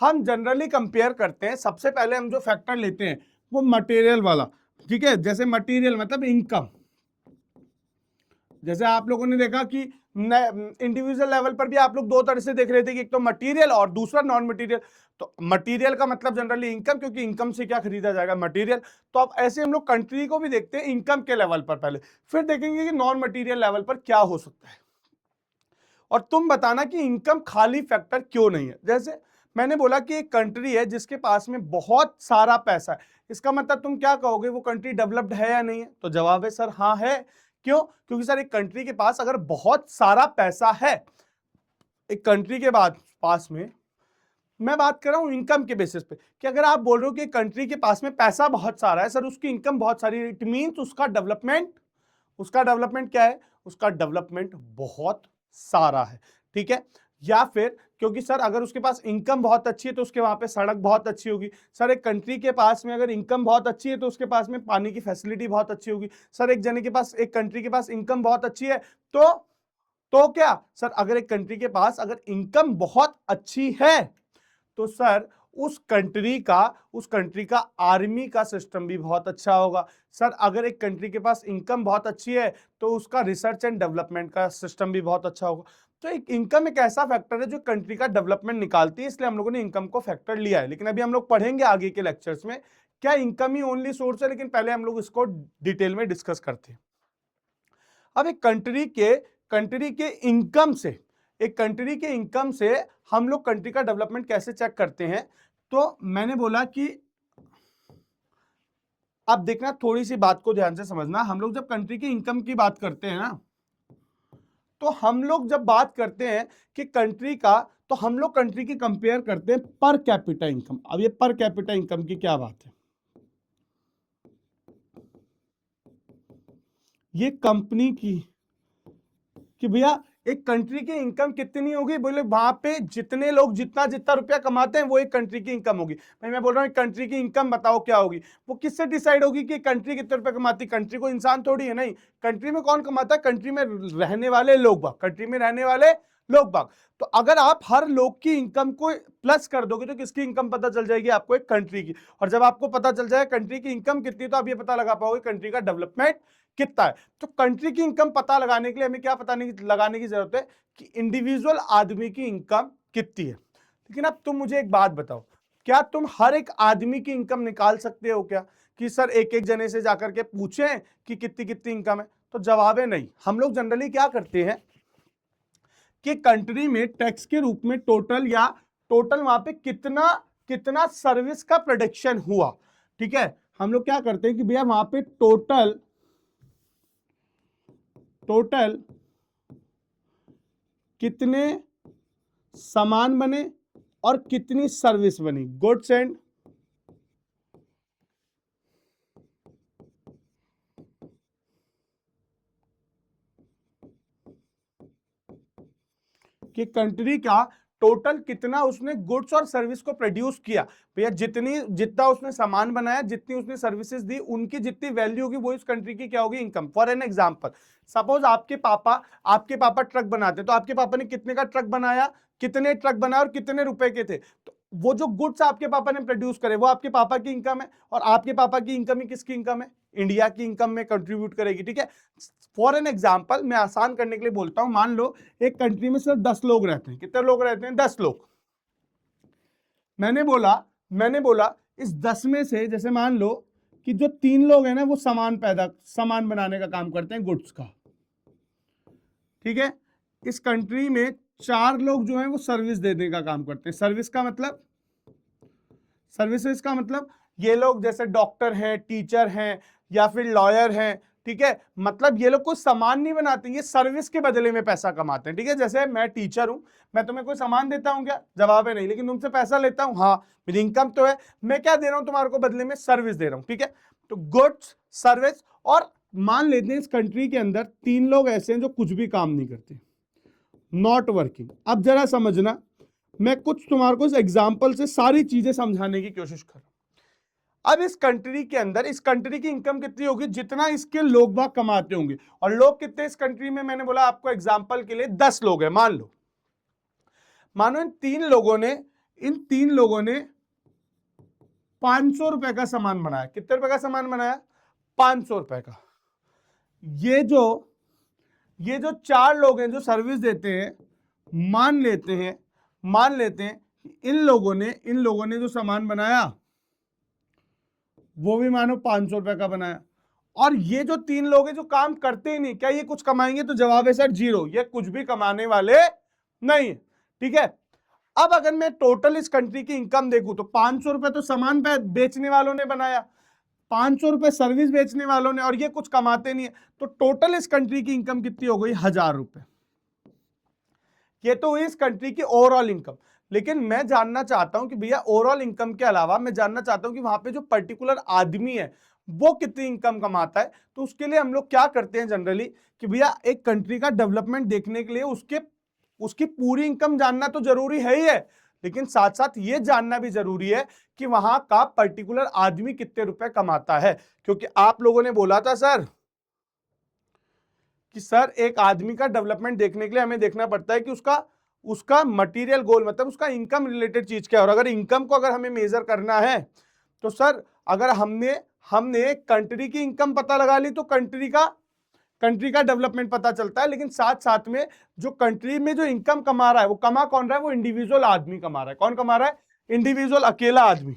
हम जनरली कंपेयर करते हैं। सबसे पहले हम जो फैक्टर लेते हैं वो मटेरियल वाला, ठीक है। जैसे मटेरियल मतलब इनकम। जैसे आप लोगों ने देखा कि इंडिविजुअल लेवल पर भी आप लोग दो तरह से देख रहे थे कि एक तो मटेरियल और दूसरा नॉन मटेरियल। तो मटेरियल का मतलब जनरली इनकम, क्योंकि इनकम से क्या खरीदा जाएगा, मटेरियल। तो अब ऐसे हम लोग कंट्री को भी देखते हैं इनकम के लेवल पर पहले, फिर देखेंगे कि नॉन मटेरियल लेवल पर क्या हो सकता है। और तुम बताना कि इनकम खाली फैक्टर क्यों नहीं है। जैसे मैंने बोला कि एक कंट्री है जिसके पास में बहुत सारा पैसा है, इसका मतलब तुम क्या कहोगे, वो कंट्री डेवलप्ड है या नहीं है? तो जवाब है सर हाँ है। क्यों? क्योंकि सर एक कंट्री के पास अगर बहुत सारा पैसा है, एक कंट्री के बाद पास में, मैं बात कर रहा हूं इनकम के बेसिस पे, कि अगर आप बोल रहे हो कि कंट्री के पास में पैसा बहुत सारा है सर, उसकी इनकम बहुत सारी है, इट मींस उसका डेवलपमेंट क्या है? उसका डेवलपमेंट बहुत सारा है, ठीक है। या फिर क्योंकि सर अगर उसके पास इनकम बहुत अच्छी है तो उसके वहां पे सड़क बहुत अच्छी होगी। सर एक कंट्री के पास में अगर इनकम बहुत अच्छी है तो उसके पास में पानी की फैसिलिटी बहुत अच्छी होगी। सर एक जने के पास, एक कंट्री के पास इनकम बहुत अच्छी है तो क्या सर, अगर एक कंट्री के पास अगर इनकम बहुत अच्छी है तो सर उस कंट्री का आर्मी का सिस्टम भी बहुत अच्छा होगा। सर अगर एक कंट्री के पास इनकम बहुत अच्छी है तो उसका रिसर्च एंड डेवलपमेंट का सिस्टम भी बहुत अच्छा होगा। तो एक इनकम एक ऐसा फैक्टर है जो कंट्री का डेवलपमेंट निकालती है, इसलिए हम लोगों ने इनकम को फैक्टर लिया है। लेकिन अभी हम लोग पढ़ेंगे आगे के लेक्चर्स में क्या इनकम ही ओनली सोर्स है, लेकिन पहले हम लोग इसको डिटेल में डिस्कस करते हैं। अब एक कंट्री के इनकम से हम लोग कंट्री का डेवलपमेंट कैसे चेक करते हैं। तो मैंने बोला कि अब देखना, थोड़ी सी बात को ध्यान से समझना। हम लोग जब कंट्री की इनकम की बात करते हैं ना, तो हम लोग जब बात करते हैं कि कंट्री का, तो हम लोग कंट्री की कंपेयर करते हैं पर कैपिटा इनकम। अब ये पर कैपिटा इनकम की क्या बात है, ये कंपनी की कि भैया एक कंट्री की इनकम कितनी होगी, बोले वहां पे जितने लोग जितना जितना रुपया कमाते हैं वो एक कंट्री की इनकम होगी। भाई मैं बोल रहा हूँ कंट्री की इनकम बताओ क्या होगी, वो किससे डिसाइड होगी कि कंट्री कितने रुपए कमाती? कंट्री को इंसान थोड़ी है, नहीं। कंट्री में कौन कमाता है? कंट्री में रहने वाले लोग, कंट्री में रहने वाले लोग बाग। तो अगर आप हर लोग की इनकम को प्लस कर दोगे तो किसकी इनकम पता चल जाएगी आपको, एक कंट्री की। और जब आपको पता चल जाए कंट्री की इनकम कितनी, तो आप ये पता लगा पाओगे कंट्री का डेवलपमेंट कितना है। तो कंट्री की इनकम पता लगाने के लिए हमें क्या पता नहीं लगाने की जरूरत है कि इंडिविजुअल आदमी की इनकम कितनी है। लेकिन अब तुम मुझे एक बात बताओ, क्या तुम हर एक आदमी की इनकम निकाल सकते हो क्या, कि सर एक एक जने से जाकर के पूछें कि कितनी कितनी इनकम है? तो जवाब है नहीं। हम लोग जनरली क्या करते हैं कि कंट्री में टैक्स के रूप में टोटल वहां पे कितना कितना सर्विस का प्रोडक्शन हुआ, ठीक है, हम लोग क्या करते हैं कि भैया वहां पे टोटल कितने सामान बने और कितनी सर्विस बनी, गुड्स एंड कि कंट्री का टोटल कितना उसने गुड्स और सर्विस को प्रोड्यूस किया। भैया जितना उसने सामान बनाया, जितनी उसने सर्विसेज दी, उनकी जितनी वैल्यू होगी वो इस कंट्री की क्या होगी, income. For an example, suppose आपके पापा ट्रक बनाते, तो आपके पापा ने कितने का ट्रक बनाया, कितने ट्रक बनाए और कितने रुपए के थे, तो वो जो गुड्स आपके पापा ने प्रोड्यूस करे वो आपके पापा की इनकम है। और आपके पापा की इनकम ही किसकी इनकम है, इंडिया की इनकम में कंट्रीब्यूट करेगी, ठीक है। फॉर एन एग्जाम्पल, मैं आसान करने के लिए बोलता हूं, मान लो एक कंट्री में सिर्फ 10 लोग रहते हैं। कितने लोग रहते हैं, 10 लोग। मैंने बोला इस 10 में से, जैसे मान लो कि जो 3 लोग हैं ना वो सामान बनाने का काम करते हैं, गुड्स का, ठीक है। इस कंट्री में 4 लोग जो हैं वो सर्विस देने का काम करते हैं। सर्विसेज का मतलब ये लोग जैसे डॉक्टर हैं, टीचर हैं या फिर लॉयर हैं, ठीक है। मतलब ये लोग कोई सामान नहीं बनाते, ये सर्विस के बदले में पैसा कमाते हैं, ठीक है। जैसे मैं टीचर हूं, मैं तुम्हें कोई सामान देता हूं क्या, जवाब है नहीं, लेकिन तुमसे पैसा लेता हूं, हाँ, मेरी इनकम तो है। मैं क्या दे रहा हूं तुम्हारे को बदले में, सर्विस दे रहा हूं, ठीक है। तो गुड्स, सर्विस। और मान लेते हैं इस कंट्री के अंदर 3 लोग ऐसे हैं जो कुछ भी काम नहीं करते, नॉट वर्किंग। अब जरा समझना, मैं कुछ तुम्हारे को इस एग्जाम्पल से सारी चीजें समझाने की कोशिश कर रहा हूं। अब इस कंट्री के अंदर, इस कंट्री की इनकम कितनी होगी, जितना इसके लोग बाग कमाते होंगे। और लोग कितने इस कंट्री में, मैंने बोला आपको एग्जाम्पल के लिए 10 लोग हैं, मानो इन तीन लोगों ने 500 रुपए का सामान बनाया। कितने रुपए का सामान बनाया, 500 रुपए का। ये जो 4 लोग हैं जो सर्विस देते हैं, मान लेते हैं इन लोगों ने जो सामान बनाया वो भी मानो 500 रुपए का बनाया। और ये जो 3 लोग हैं जो काम करते ही नहीं, क्या ये कुछ कमाएंगे, तो जवाब है सर 0, ये कुछ भी कमाने वाले नहीं, ठीक है। अब अगर मैं टोटल इस कंट्री की इनकम देखूं तो 500 रुपए तो सामान बेचने वालों ने बनाया, 500 रुपए सर्विस बेचने वालों ने, और ये कुछ कमाते नहीं है। तो टोटल इस कंट्री की इनकम कितनी हो गई, 1000 रुपए। ये तो इस कंट्री की ओवरऑल इनकम। लेकिन मैं जानना चाहता हूं कि भैया ओवरऑल इनकम के अलावा मैं जानना चाहता हूं कि वहां पे जो पर्टिकुलर आदमी है वो कितनी इनकम कमाता है। तो उसके लिए हम लोग क्या करते हैं जनरली कि भैया एक कंट्री का डेवलपमेंट देखने के लिए उसकी पूरी इनकम जानना तो जरूरी है ही है, लेकिन साथ साथ ये जानना भी जरूरी है कि वहां का पर्टिकुलर आदमी कितने रुपए कमाता है। क्योंकि आप लोगों ने बोला था सर कि सर एक आदमी का डेवलपमेंट देखने के लिए हमें देखना पड़ता है कि उसका मटेरियल गोल, मतलब उसका इनकम रिलेटेड चीज क्या है। और अगर इनकम को अगर हमें मेजर करना है तो सर अगर हमने कंट्री की इनकम पता लगा ली तो कंट्री का डेवलपमेंट पता चलता है। लेकिन साथ साथ में जो कंट्री में जो इनकम कमा रहा है वो कमा कौन रहा है, वो इंडिविजुअल आदमी कमा रहा है। कौन कमा रहा है, इंडिविजुअल, अकेला आदमी।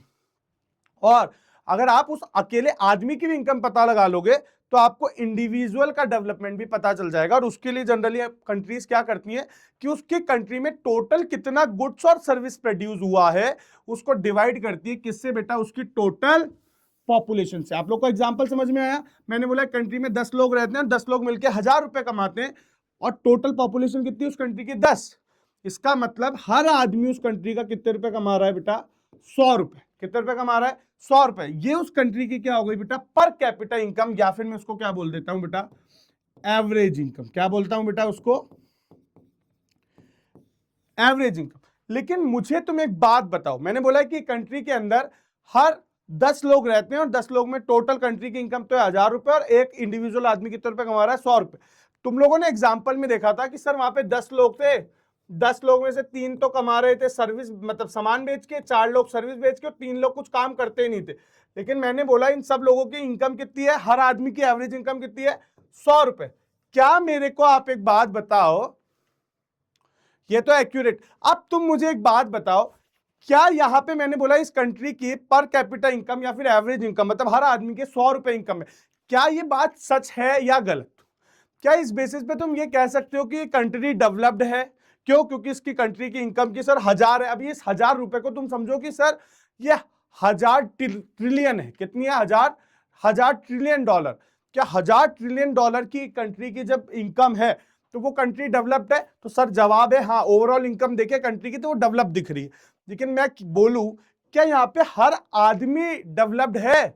और अगर आप उस अकेले आदमी की भी इनकम पता लगा लोगे तो आपको इंडिविजुअल का डेवलपमेंट भी पता चल जाएगा। और उसके लिए जनरली कंट्रीज क्या करती हैं कि उसकी कंट्री में टोटल कितना गुड्स और सर्विस प्रोड्यूस हुआ है उसको डिवाइड करती है, किससे बेटा, उसकी टोटल पॉपुलेशन से। आप लोग को एग्जांपल समझ में आया। मैंने बोला कंट्री में 10 लोग रहते हैं, 10 लोग मिलकर 1000 रुपए कमाते हैं और टोटल पॉपुलेशन कितनी है उस कंट्री की, 10। इसका मतलब हर आदमी उस कंट्री का कितने रुपए कमा रहा है बेटा, 100 रुपए। कितने रुपए कमा रहा है, 100 रुपए। ये उस कंट्री की क्या हो गई बेटा, पर कैपिटा इनकम, या फिर मैं उसको क्या बोल देता हूं बेटा, एवरेज इनकम। क्या बोलता हूं बेटा उसको, एवरेज इनकम। लेकिन मुझे तुम एक बात बताओ, मैंने बोला कि कंट्री के अंदर हर 10 लोग रहते हैं और 10 लोग में टोटल कंट्री की इनकम तो है 1000 रुपए और एक इंडिविजुअल आदमी कितने रुपए कमा रहा है, 100 रुपए। तुम लोगों ने एग्जाम्पल में देखा था कि सर वहां पे 10 लोग थे, 10 लोग में से 3 तो कमा रहे थे सर्विस, मतलब सामान बेच के, 4 लोग सर्विस बेच के और 3 लोग कुछ काम करते ही नहीं थे। लेकिन मैंने बोला इन सब लोगों की इनकम कितनी है, हर आदमी की एवरेज इनकम कितनी है, 100 रुपए। क्या मेरे को आप एक बात बताओ, ये तो एक्यूरेट। अब तुम मुझे एक बात बताओ, क्या यहां पे मैंने बोला इस कंट्री की पर कैपिटा इनकम या फिर एवरेज इनकम, मतलब हर आदमी के 100 रुपए इनकम है, क्या ये बात सच है या गलत? क्या इस बेसिस पे तुम ये कह सकते हो कि कंट्री डेवलप्ड है? क्यों? क्योंकि इसकी कंट्री की इनकम की सर 1000 है। अभी इस 1000 रुपए को तुम समझो कि सर ये 1000 ट्रिलियन है। कितनी है? 1000 ट्रिलियन डॉलर। क्या 1000 ट्रिलियन डॉलर की कंट्री की जब इनकम है तो वो कंट्री डेवलप्ड है? तो सर जवाब है हाँ, ओवरऑल इनकम देखे कंट्री की तो वो डेवलप दिख रही है। लेकिन मैं बोलूं क्या यहाँ पे हर आदमी डेवलप्ड है?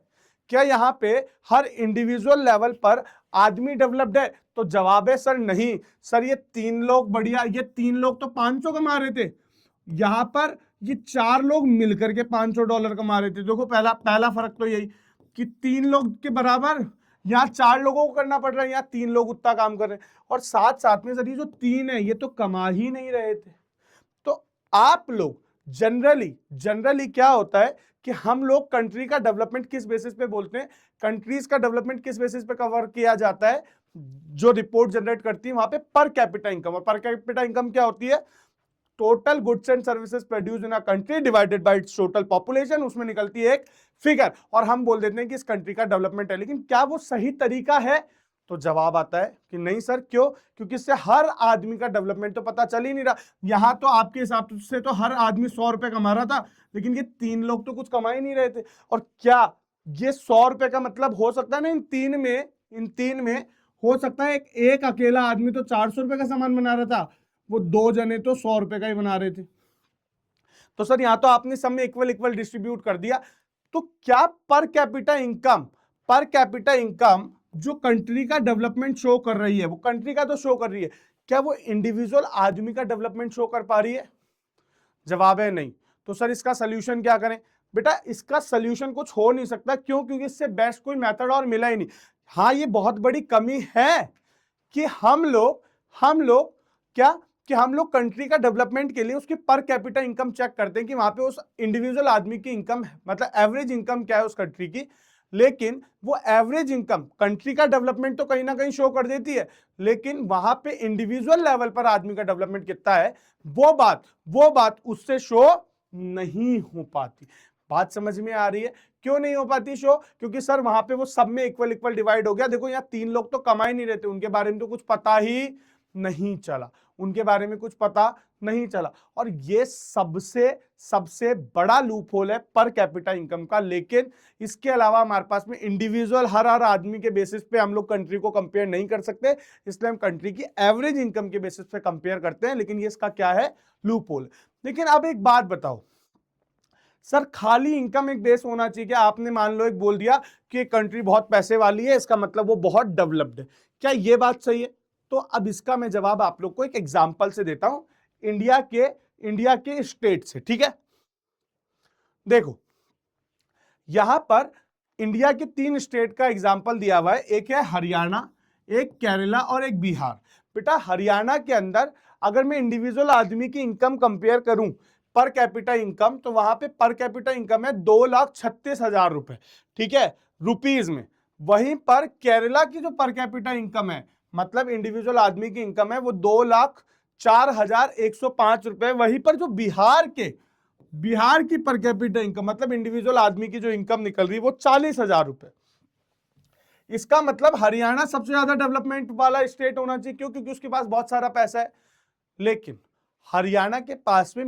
क्या यहाँ पे हर इंडिविजुअल लेवल पर आदमी डेवलप्ड है? तो जवाब है सर नहीं। सर ये 3 लोग बढ़िया, ये 3 लोग तो 500 कमा रहे थे, यहां पर ये 4 लोग मिलकर के $500 कमा रहे थे। देखो पहला फर्क तो यही कि 3 लोग के बराबर यहाँ 4 लोगों को करना पड़ रहा है, यहाँ 3 लोग उतना काम कर रहे हैं। और साथ साथ में सर ये जो 3 है ये तो कमा ही नहीं रहे थे। तो आप लोग जनरली क्या होता है कि हम लोग कंट्री का डेवलपमेंट किस बेसिस पे बोलते हैं, कंट्रीज का डेवलपमेंट किस बेसिस पे कवर किया जाता है, जो रिपोर्ट जनरेट करती है वहां पे पर कैपिटा इनकम। और पर कैपिटा इनकम क्या होती है? Total goods and services produce in a country divided by its total population, उसमें निकलती है एक फिगर और हम बोल देते हैं कि इस कंट्री का डेवलपमेंट है। लेकिन क्या वो सही तरीका है? तो जवाब आता है कि नहीं सर। क्यों? क्योंकि इससे हर आदमी का डेवलपमेंट तो पता चल ही नहीं रहा। यहां तो आपके हिसाब से तो हर आदमी 100 रुपए कमा रहा था, लेकिन ये 3 लोग तो कुछ कमा ही नहीं रहे थे। और क्या ये 100 रुपए का मतलब हो सकता है ना इन तीन में हो सकता है एक अकेला आदमी तो 400 रुपए का सामान बना रहा था, वो 2 जने तो 100 रुपए का ही बना रहे थे। तो सर यहां तो आपने सब में इक्वल इक्वल डिस्ट्रीब्यूट कर दिया। तो क्या पर कैपिटा इनकम जो कंट्री का डेवलपमेंट शो कर रही है, वो कंट्री का तो शो कर रही है, क्या वो इंडिविजुअल आदमी का डेवलपमेंट शो कर पा रही है? जवाब है नहीं। तो सर इसका सोल्यूशन क्या करें? बेटा इसका सोल्यूशन कुछ हो नहीं सकता। क्यों? क्योंकि इससे बेस्ट कोई मेथड और मिला ही नहीं। हाँ ये बहुत बड़ी कमी है कि हम लोग क्या कि हम लोग कंट्री का डेवलपमेंट के लिए उसकी पर कैपिटा इनकम चेक करते हैं कि वहां पे उस इंडिविजुअल आदमी की इनकम मतलब एवरेज इनकम क्या है उस कंट्री की। लेकिन वो एवरेज इनकम कंट्री का डेवलपमेंट तो कहीं ना कहीं शो कर देती है, लेकिन वहां पे इंडिविजुअल लेवल पर आदमी का डेवलपमेंट कितना है वो बात उससे शो नहीं हो पाती। बात समझ में आ रही है? क्यों नहीं हो पाती शो? क्योंकि सर वहां पे वो सब में इक्वल इक्वल डिवाइड हो गया। देखो यहाँ 3 लोग तो कमा ही नहीं रहते, उनके बारे में तो कुछ पता ही नहीं चला, उनके बारे में कुछ पता नहीं चला। और ये सबसे बड़ा लूप होल है पर कैपिटा इनकम का। लेकिन इसके अलावा हमारे पास में इंडिविजुअल हर आदमी के बेसिस पे हम लोग कंट्री को कंपेयर नहीं कर सकते, इसलिए हम कंट्री की एवरेज इनकम के बेसिस पे कंपेयर करते हैं। लेकिन ये इसका क्या है? Loop hole. लेकिन अब एक बात बताओ सर, खाली इनकम एक बेस होना चाहिए क्या? आपने मान लो एक बोल दिया कि कंट्री बहुत पैसे वाली है, इसका मतलब वो बहुत डेवलप्ड है, क्या ये बात सही है? तो अब इसका मैं जवाब आप लोग को एक एग्जांपल से देता हूं, इंडिया के स्टेट से। ठीक है, देखो यहां पर इंडिया के 3 स्टेट का एग्जांपल दिया हुआ है, एक है हरियाणा, एक केरला और एक बिहार। बेटा हरियाणा के अंदर अगर मैं इंडिविजुअल आदमी की इनकम कंपेयर करूं पर कैपिटा इनकम, तो वहां पे पर कैपिटा इनकम है 2,36,000 रुपए, ठीक है, रुपीज में। वहीं पर केरला की जो पर कैपिटा इनकम है, मतलब इंडिविजुअल आदमी की इनकम है, वो 2,04,105 रुपए। वहीं पर जो बिहार की पर कैपिटा इनकम मतलब इंडिविजुअल आदमी की जो इनकम निकल रही है वो 40,000 रुपए। इसका मतलब हरियाणा सबसे ज्यादा डेवलपमेंट वाला स्टेट होना चाहिए। क्यों? क्योंकि उसके पास बहुत सारा पैसा है। लेकिन हरियाणा के पास में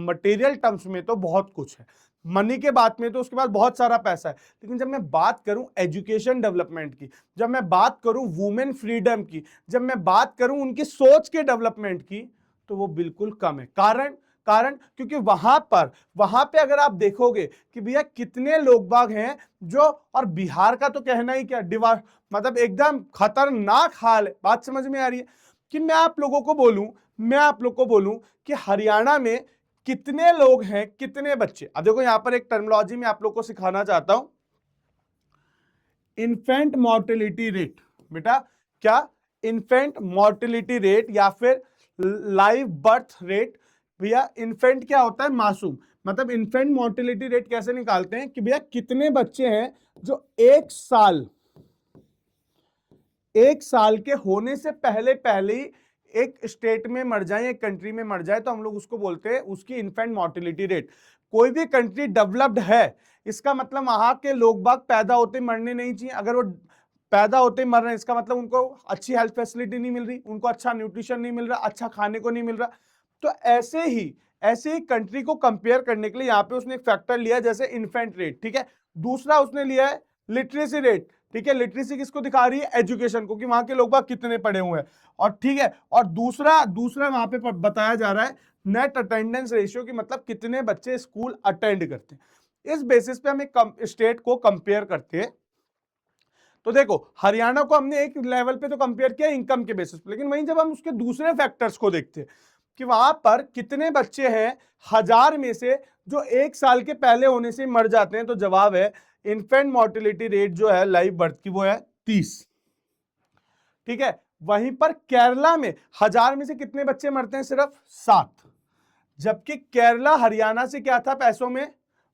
मटेरियल टर्म्स में तो बहुत कुछ है, मनी के बात में तो उसके पास बहुत सारा पैसा है। लेकिन जब मैं बात करूं एजुकेशन डेवलपमेंट की, जब मैं बात करूं वुमेन फ्रीडम की, जब मैं बात करूं उनकी सोच के डेवलपमेंट की, तो वो बिल्कुल कम है। कारण क्योंकि वहां पे अगर आप देखोगे कि भैया कितने लोग बाग हैं जो, और बिहार का तो कहना ही क्या, मतलब एकदम खतरनाक हाल है। बात समझ में आ रही है? कि मैं आप लोग को बोलूं कि हरियाणा में कितने लोग हैं, कितने बच्चे। अब देखो यहां पर एक टर्मिनोलॉजी में आप लोग को सिखाना चाहता हूं, इन्फेंट मोर्टेलिटी रेट। बेटा क्या? इन्फेंट मोर्टेलिटी रेट या फिर लाइव बर्थ रेट, भैया इन्फेंट क्या होता है, मासूम, मतलब इन्फेंट मोर्टेलिटी रेट कैसे निकालते हैं कि भैया कितने बच्चे हैं जो एक साल के होने से पहले पहले ही एक स्टेट में मर जाए, एक कंट्री में मर जाए, तो हम लोग उसको बोलते हैं उसकी इन्फेंट मोर्टेलिटी रेट। कोई भी कंट्री डेवलप्ड है, इसका मतलब वहां के लोग बाग पैदा होते मरने नहीं चाहिए। अगर वो पैदा होते मर रहे हैं, इसका मतलब उनको अच्छी हेल्थ फैसिलिटी नहीं मिल रही, उनको अच्छा न्यूट्रिशन नहीं मिल रहा, अच्छा खाने को नहीं मिल रहा। तो ऐसे ही कंट्री को कंपेयर करने के लिए यहाँ पे उसने एक फैक्टर लिया, जैसे इन्फेंट रेट, ठीक है। दूसरा उसने लिया है लिटरेसी रेट, ठीक है। लिटरेसी किसको दिखा रही है, एजुकेशन को, कि वहां के लोग बाग कितने पढ़े हुए हैं, और ठीक है। और दूसरा वहां पे बताया जा रहा है नेट अटेंडेंस रेशियो, की मतलब कितने बच्चे स्कूल अटेंड करते हैं। इस बेसिस पे हम एक स्टेट को कंपेयर करते हैं। तो देखो हरियाणा को हमने एक लेवल पे तो कंपेयर किया इनकम के बेसिस पे, लेकिन वहीं जब हम उसके दूसरे फैक्टर्स को देखते हैं कि वहां पर कितने बच्चे हैं 1000 में से जो 1 साल के पहले होने से मर जाते हैं, तो जवाब है इन्फेंट मोर्टेलिटी रेट जो है लाइव बर्थ की वो है 30, ठीक है। वहीं पर केरला में 1000 में से कितने बच्चे मरते हैं, सिर्फ 7, जबकि केरला हरियाणा से क्या था, पैसों में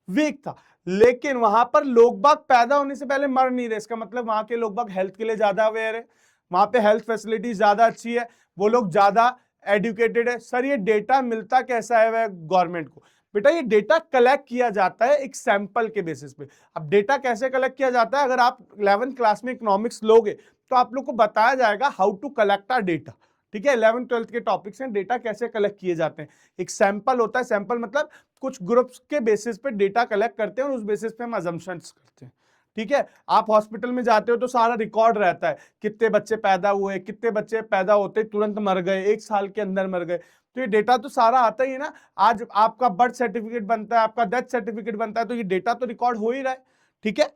वीक था, लेकिन वहां पर लोग बाग पैदा होने से पहले मर नहीं रहे। इसका मतलब वहां के लोग बाग हेल्थ के लिए ज्यादा अवेयर है, वहां पे हेल्थ फैसिलिटी ज्यादा अच्छी है, वो लोग ज्यादा एडुकेटेड है। सर ये डेटा मिलता कैसा है वह गवर्नमेंट को, बेटा ये डेटा कलेक्ट किया जाता है एक सैंपल के बेसिस पे। अब डेटा कैसे कलेक्ट किया जाता है, अगर आप 11th क्लास में इकोनॉमिक्स लोगे तो आप लोग को बताया जाएगा how to collect our data, ठीक है। 11th 12th के टॉपिक्स हैं, डेटा कैसे कलेक्ट किए जाते हैं। एक सैंपल होता है, सैंपल मतलब कुछ ग्रुप्स के बेसिस पे डेटा कलेक्ट करते हैं और उस बेसिस पे हम अजम्पशंस करते हैं, ठीक है। आप हॉस्पिटल में जाते हो तो सारा रिकॉर्ड रहता है, कितने बच्चे पैदा हुए, कितने बच्चे पैदा होते तुरंत मर गए, 1 साल के अंदर मर गए, तो ये डेटा तो सारा आता ही है ना। आज आपका बर्थ सर्टिफिकेट बनता है, आपका डेथ सर्टिफिकेट बनता है, तो ये डेटा तो रिकॉर्ड हो ही रहा है, ठीक है।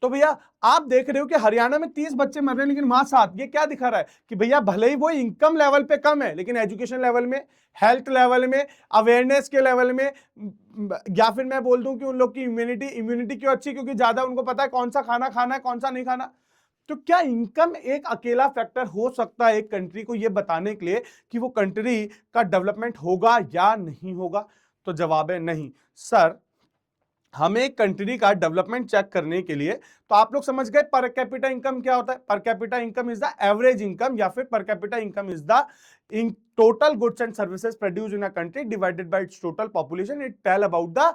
तो भैया आप देख रहे हो कि हरियाणा में 30 बच्चे मर रहे हैं लेकिन वहां 7, ये क्या दिखा रहा है कि भैया भले ही वो इनकम लेवल पे कम है, लेकिन एजुकेशन लेवल में, हेल्थ लेवल में, अवेयरनेस के लेवल में, या फिर मैं बोल दूं कि उन लोग की इम्यूनिटी क्यों अच्छी, क्योंकि ज्यादा उनको पता है कौन सा खाना खाना है, कौन सा नहीं खाना। तो क्या इनकम एक अकेला फैक्टर हो सकता है एक कंट्री को यह बताने के लिए कि वो कंट्री का डेवलपमेंट होगा या नहीं होगा? तो जवाब है नहीं सर। हमें कंट्री का डेवलपमेंट चेक करने के लिए, तो आप लोग समझ गए पर कैपिटा इनकम क्या होता है। Per capita income is the average income, या फिर per capita income is the in total goods and services produce in a country divided by its total population. It tell about the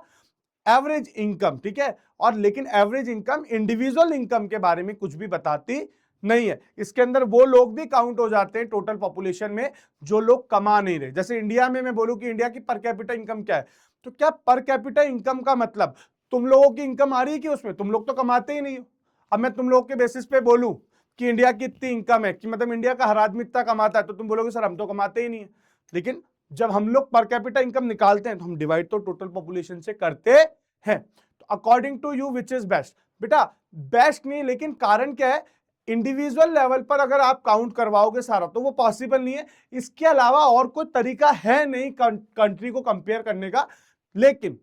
average income, ठीक है। और लेकिन average income individual income के बारे में कुछ भी बताती नहीं है। इसके अंदर वो लोग भी काउंट हो जाते हैं टोटल पॉपुलेशन में जो लोग कमा नहीं रहे। जैसे इंडिया में मैं बोलूं कि इंडिया की पर कैपिटा इनकम क्या है, तो क्या पर कैपिटा इनकम का मतलब तुम लोगों की इनकम आ रही है कि उसमें तुम लोग तो कमाते ही नहीं हो। अब मैं तुम लोग के बेसिस पे बोलूं कि इंडिया की इतनी इनकम है, कि मतलब इंडिया का हर आदमी इतना कमाता है, तो तुम बोलोगे सर हम तो कमाते ही नहीं है। लेकिन जब हम लोग पर कैपिटा इनकम निकालते हैं तो हम डिवाइड तो टोटल पॉपुलेशन से करते हैं। तो according to you which is best? बेटा बेस्ट नहीं, लेकिन कारण क्या है, इंडिविजुअल लेवल पर अगर आप काउंट करवाओगे सारा तो वो पॉसिबल नहीं है। इसके अलावा और कोई तरीका है नहीं कंट्री को कंपेयर करने का। लेकिन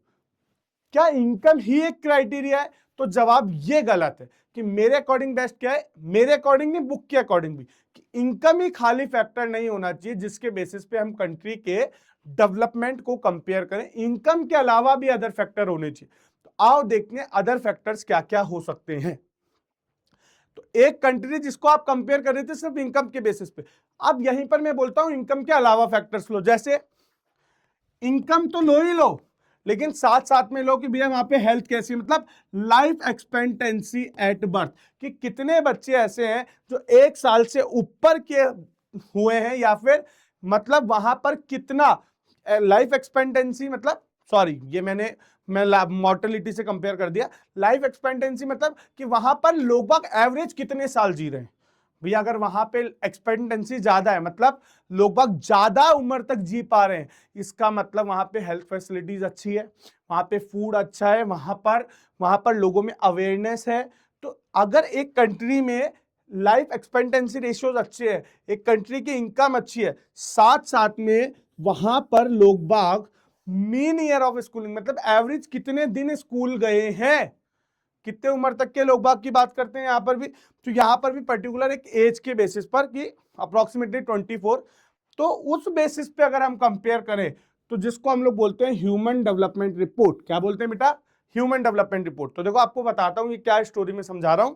क्या इनकम ही एक क्राइटेरिया है? तो जवाब ये गलत है कि मेरे अकॉर्डिंग बेस्ट क्या है, मेरे अकॉर्डिंग नहीं बुक के अकॉर्डिंग भी, कि इनकम ही खाली फैक्टर नहीं होना चाहिए जिसके बेसिस पे हम कंट्री के डेवलपमेंट को कंपेयर करें। इनकम के अलावा भी अदर फैक्टर होने चाहिए। तो आओ देखते हैं अदर फैक्टर्स क्या क्या हो सकते हैं। तो एक कंट्री जिसको आप कंपेयर कर रहे थे सिर्फ इनकम के बेसिस पे, अब यहीं पर मैं बोलता हूं इनकम के अलावा फैक्टर्स लो। जैसे इनकम तो लो ही लो, लेकिन साथ साथ में लो कि भैया वहां पे हेल्थ कैसी, मतलब लाइफ एक्सपेक्टेंसी एट बर्थ, कि कितने बच्चे ऐसे हैं जो 1 साल से ऊपर के हुए हैं, या फिर मतलब वहां पर कितना लाइफ एक्सपेक्टेंसी, मतलब सॉरी ये मैं मॉर्टेलिटी से कंपेयर कर दिया। लाइफ एक्सपेक्टेंसी मतलब कि वहां पर लोग बाग एवरेज कितने साल जी रहे हैं। भैया अगर वहां पे एक्सपेक्टेंसी ज्यादा है, मतलब लोग बाग ज्यादा उम्र तक जी पा रहे हैं, इसका मतलब वहां पे हेल्थ फैसिलिटीज अच्छी है, वहां पे फूड अच्छा है, वहां पर लोगों में अवेयरनेस है। तो अगर एक कंट्री में लाइफ एक्सपेक्टेंसी रेशियोज अच्छे हैं, एक कंट्री की इनकम अच्छी है, साथ साथ में वहां पर लोग बाग मीन ईयर ऑफ स्कूलिंग, मतलब एवरेज कितने दिन स्कूल गए हैं, कितने उम्र तक के लोग बाग की बात करते हैं यहां पर भी। तो यहां पर भी पर्टिकुलर एक एज के बेसिस पर कि अप्रोक्सीमेटली 24, तो उस बेसिस पे अगर हम कंपेयर करें तो जिसको हम लोग बोलते हैं ह्यूमन डेवलपमेंट रिपोर्ट, क्या बोलते हैं बेटा? Human development report. तो देखो आपको बताता हूं ये क्या स्टोरी में समझा रहा हूं।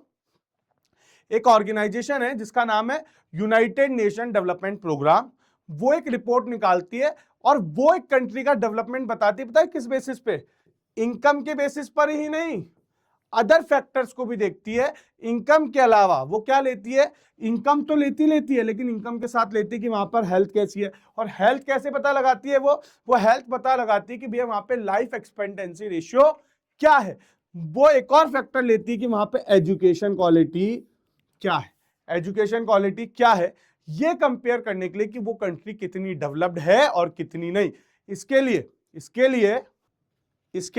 एक ऑर्गेनाइजेशन है जिसका नाम है यूनाइटेड नेशन डेवलपमेंट प्रोग्राम, वो एक रिपोर्ट निकालती है और वो एक कंट्री का डेवलपमेंट बताती है। पता है किस बेसिस पे? इनकम के बेसिस पर ही नहीं, अदर फैक्टर्स को भी देखती है। इनकम के अलावा वो क्या लेती है? इनकम तो लेती है, लेकिन इनकम के साथ लेती है कि वहां पर हेल्थ कैसी है, और हेल्थ कैसे पता लगाती है? वो हेल्थ पता लगाती है कि भैया वहां पे लाइफ एक्सपेक्टेंसी रेशियो क्या है। वो एक और फैक्टर लेती है कि वहां पे एजुकेशन क्वालिटी क्या है, एजुकेशन क्वालिटी क्या है, ये कंपेयर करने के लिए कि वो कंट्री कितनी डेवलप्ड है और कितनी नहीं। इसके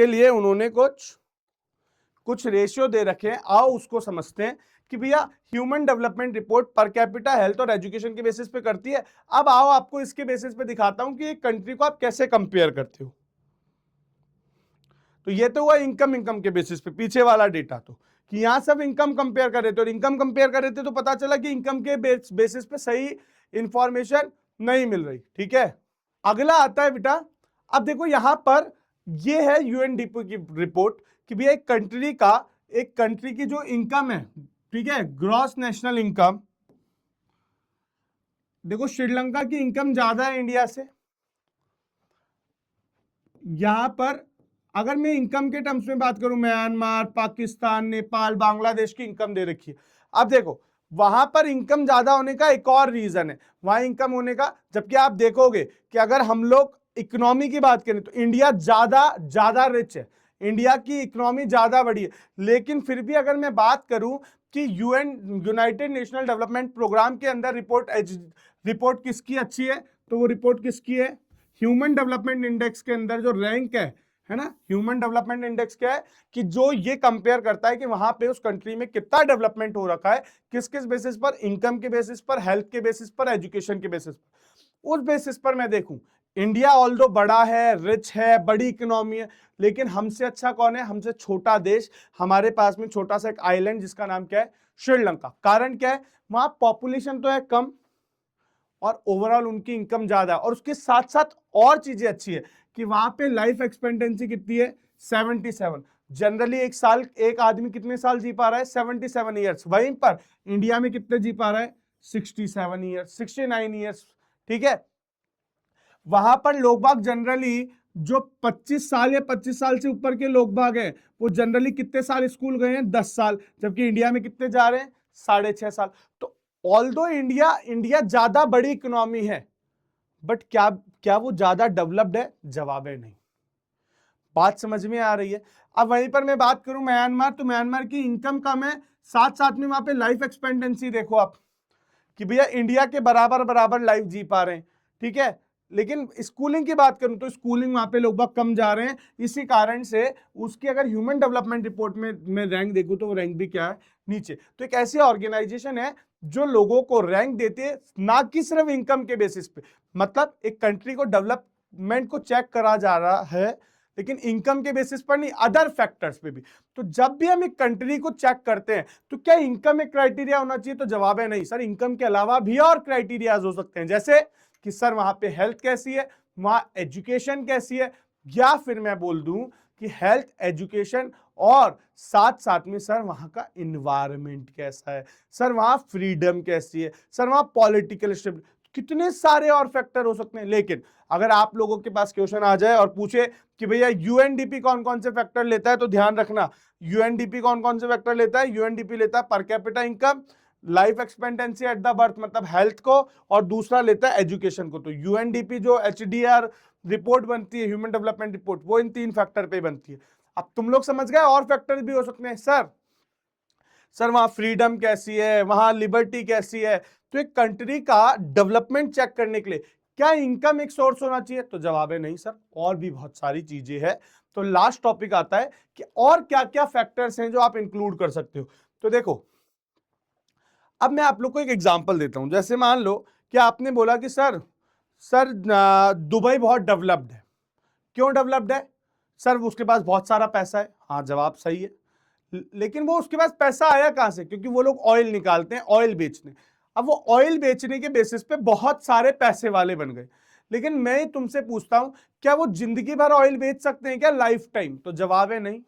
लिए उन्होंने कुछ रेशियो दे रखे हैं। आओ उसको समझते हैं कि भैया human development report per capita health और एजुकेशन के बेसिस पे करती है। अब आओ आपको इसके बेसिस पे दिखाता हूं कि एक कंट्री को आप कैसे कंपेयर करते हो। तो ये तो हुआ इनकम के बेसिस पे, पीछे वाला डेटा तो कि यहां सब इनकम कंपेयर कर रहे थे, और इनकम कंपेयर कर रहे थे तो पता चला कि इनकम के बेसिस पे सही इंफॉर्मेशन नहीं मिल रही। ठीक है, अगला आता है बेटा, अब देखो यहां पर ये है यूएनडीपी की रिपोर्ट कि भैया एक कंट्री की जो इनकम है, ठीक है, ग्रॉस नेशनल इनकम। देखो श्रीलंका की इनकम ज्यादा है इंडिया से। यहां पर अगर मैं इनकम के टर्म्स में बात करूं, म्यांमार, पाकिस्तान, नेपाल, बांग्लादेश की इनकम दे रखी है। अब देखो वहां पर इनकम ज्यादा होने का एक और रीजन है, वहां इनकम होने का, जबकि आप देखोगे कि अगर हम लोग इकोनॉमी की बात करें तो इंडिया ज्यादा रिच है, इंडिया की इकोनॉमी ज्यादा बड़ी है। लेकिन फिर भी अगर मैं बात करूं कि यूनाइटेड नेशनल डेवलपमेंट प्रोग्राम के अंदर रिपोर्ट किसकी अच्छी है, तो वो रिपोर्ट किसकी है? ह्यूमन डेवलपमेंट इंडेक्स के अंदर जो रैंक है ना, ह्यूमन डेवलपमेंट इंडेक्स क्या है कि जो ये कंपेयर करता है कि वहां पे उस कंट्री में कितना डेवलपमेंट हो रखा है, किस किस बेसिस पर, इनकम के बेसिस पर, हेल्थ के बेसिस पर, एजुकेशन के बेसिस पर। उस बेसिस पर मैं देखूं इंडिया ऑल्दो बड़ा है, रिच है, बड़ी इकोनॉमी है, लेकिन हमसे अच्छा कौन है? हमसे छोटा देश, हमारे पास में छोटा सा एक आइलैंड जिसका नाम क्या है? श्रीलंका। कारण क्या है? वहां पॉपुलेशन तो है कम और ओवरऑल उनकी इनकम ज्यादा है, और उसके साथ साथ और चीजें अच्छी है कि वहां पे लाइफ एक्सपेक्टेंसी कितनी है? 77। जनरली एक आदमी कितने साल जी पा रहा है? 77 ईयर्स। वहीं पर इंडिया में कितने जी पा रहा है? 67 ईयर्स, 69 ईयर्स। ठीक है, वहां पर लोग बाग जनरली जो 25 साल या 25 साल से ऊपर के लोग बाग हैं वो जनरली कितने साल स्कूल गए हैं? 10 साल। जबकि इंडिया में कितने जा रहे हैं? 6.5 साल। तो ऑल्दो इंडिया ज्यादा बड़ी इकोनॉमी है, बट क्या वो ज्यादा डेवलप्ड है? जवाब है नहीं। बात समझ में आ रही है? अब वहीं पर मैं बात करूं म्यांमार, तो म्यांमार की इनकम कम है, साथ साथ में वहां पे लाइफ एक्सपेक्टेंसी देखो आप कि भैया इंडिया के बराबर लाइफ जी पा रहे हैं। ठीक है, लेकिन स्कूलिंग की बात करूं तो स्कूलिंग वहां पे लोग बहुत कम जा रहे हैं। इसी कारण से उसकी अगर ह्यूमन डेवलपमेंट रिपोर्ट में मैं रैंक देखूं तो वो रैंक भी क्या है? नीचे। तो एक ऐसी ऑर्गेनाइजेशन है जो लोगों को रैंक देते हैं ना कि सिर्फ इनकम के बेसिस पे, मतलब एक कंट्री को डेवलपमेंट को चेक करा जा रहा है, लेकिन इनकम के बेसिस पर नहीं, अदर फैक्टर्स पे भी। तो जब भी हम एक कंट्री को चेक करते हैं तो क्या इनकम एक क्राइटेरिया होना चाहिए? तो जवाब है नहीं सर, इनकम के अलावा भी और क्राइटेरियाज हो सकते हैं, जैसे कि सर वहां पे हेल्थ कैसी है, वहां एजुकेशन कैसी है, या फिर मैं बोल दूं कि हेल्थ, एजुकेशन और साथ साथ में सर वहां का इन्वायरमेंट कैसा है, सर वहां फ्रीडम कैसी है, सर वहां पॉलिटिकल स्टेबिलिटी, कितने सारे और फैक्टर हो सकते हैं। लेकिन अगर आप लोगों के पास क्वेश्चन आ जाए और पूछे कि भैया यूएनडीपी कौन कौन से फैक्टर लेता है, तो ध्यान रखना यूएनडीपी कौन कौन से फैक्टर लेता है? यूएनडीपी लेता है per capita income, life expectancy at the birth मतलब हेल्थ को, और दूसरा लेता है एजुकेशन को। तो यूएनडीपी जो एचडीआर रिपोर्ट बनती है, ह्यूमन डेवलपमेंट रिपोर्ट, वो इन 3 फैक्टर पे बनती है। अब तुम लोग समझ गए और फैक्टर भी हो सकते हैं। सर वहां फ्रीडम कैसी है, वहां लिबर्टी कैसी है। तो एक कंट्री का डेवलपमेंट चेक करने के लिए क्या इनकम एक सोर्स होना चाहिए? तो जवाब है नहीं सर, और भी बहुत सारी चीजें हैं। तो लास्ट टॉपिक आता है कि और क्या क्या फैक्टर्स हैं जो आप इंक्लूड कर सकते हो। तो देखो अब मैं आप लोग को एक एग्जांपल देता हूं। जैसे मान लो कि आपने बोला कि सर दुबई बहुत डेवलप्ड है। क्यों डेवलप्ड है? सर उसके पास बहुत सारा पैसा है। हाँ, जवाब सही है, लेकिन वो उसके पास पैसा आया कहां से? क्योंकि वो लोग ऑयल निकालते हैं, ऑयल बेचते हैं। अब वो ऑयल बेचने के बेसिस पे बहुत सारे पैसे वाले बन गए। लेकिन मैं तुमसे पूछता हूं, क्या वो जिंदगी भर ऑयल बेच सकते हैं क्या, लाइफ टाइम? तो जवाब है नहीं।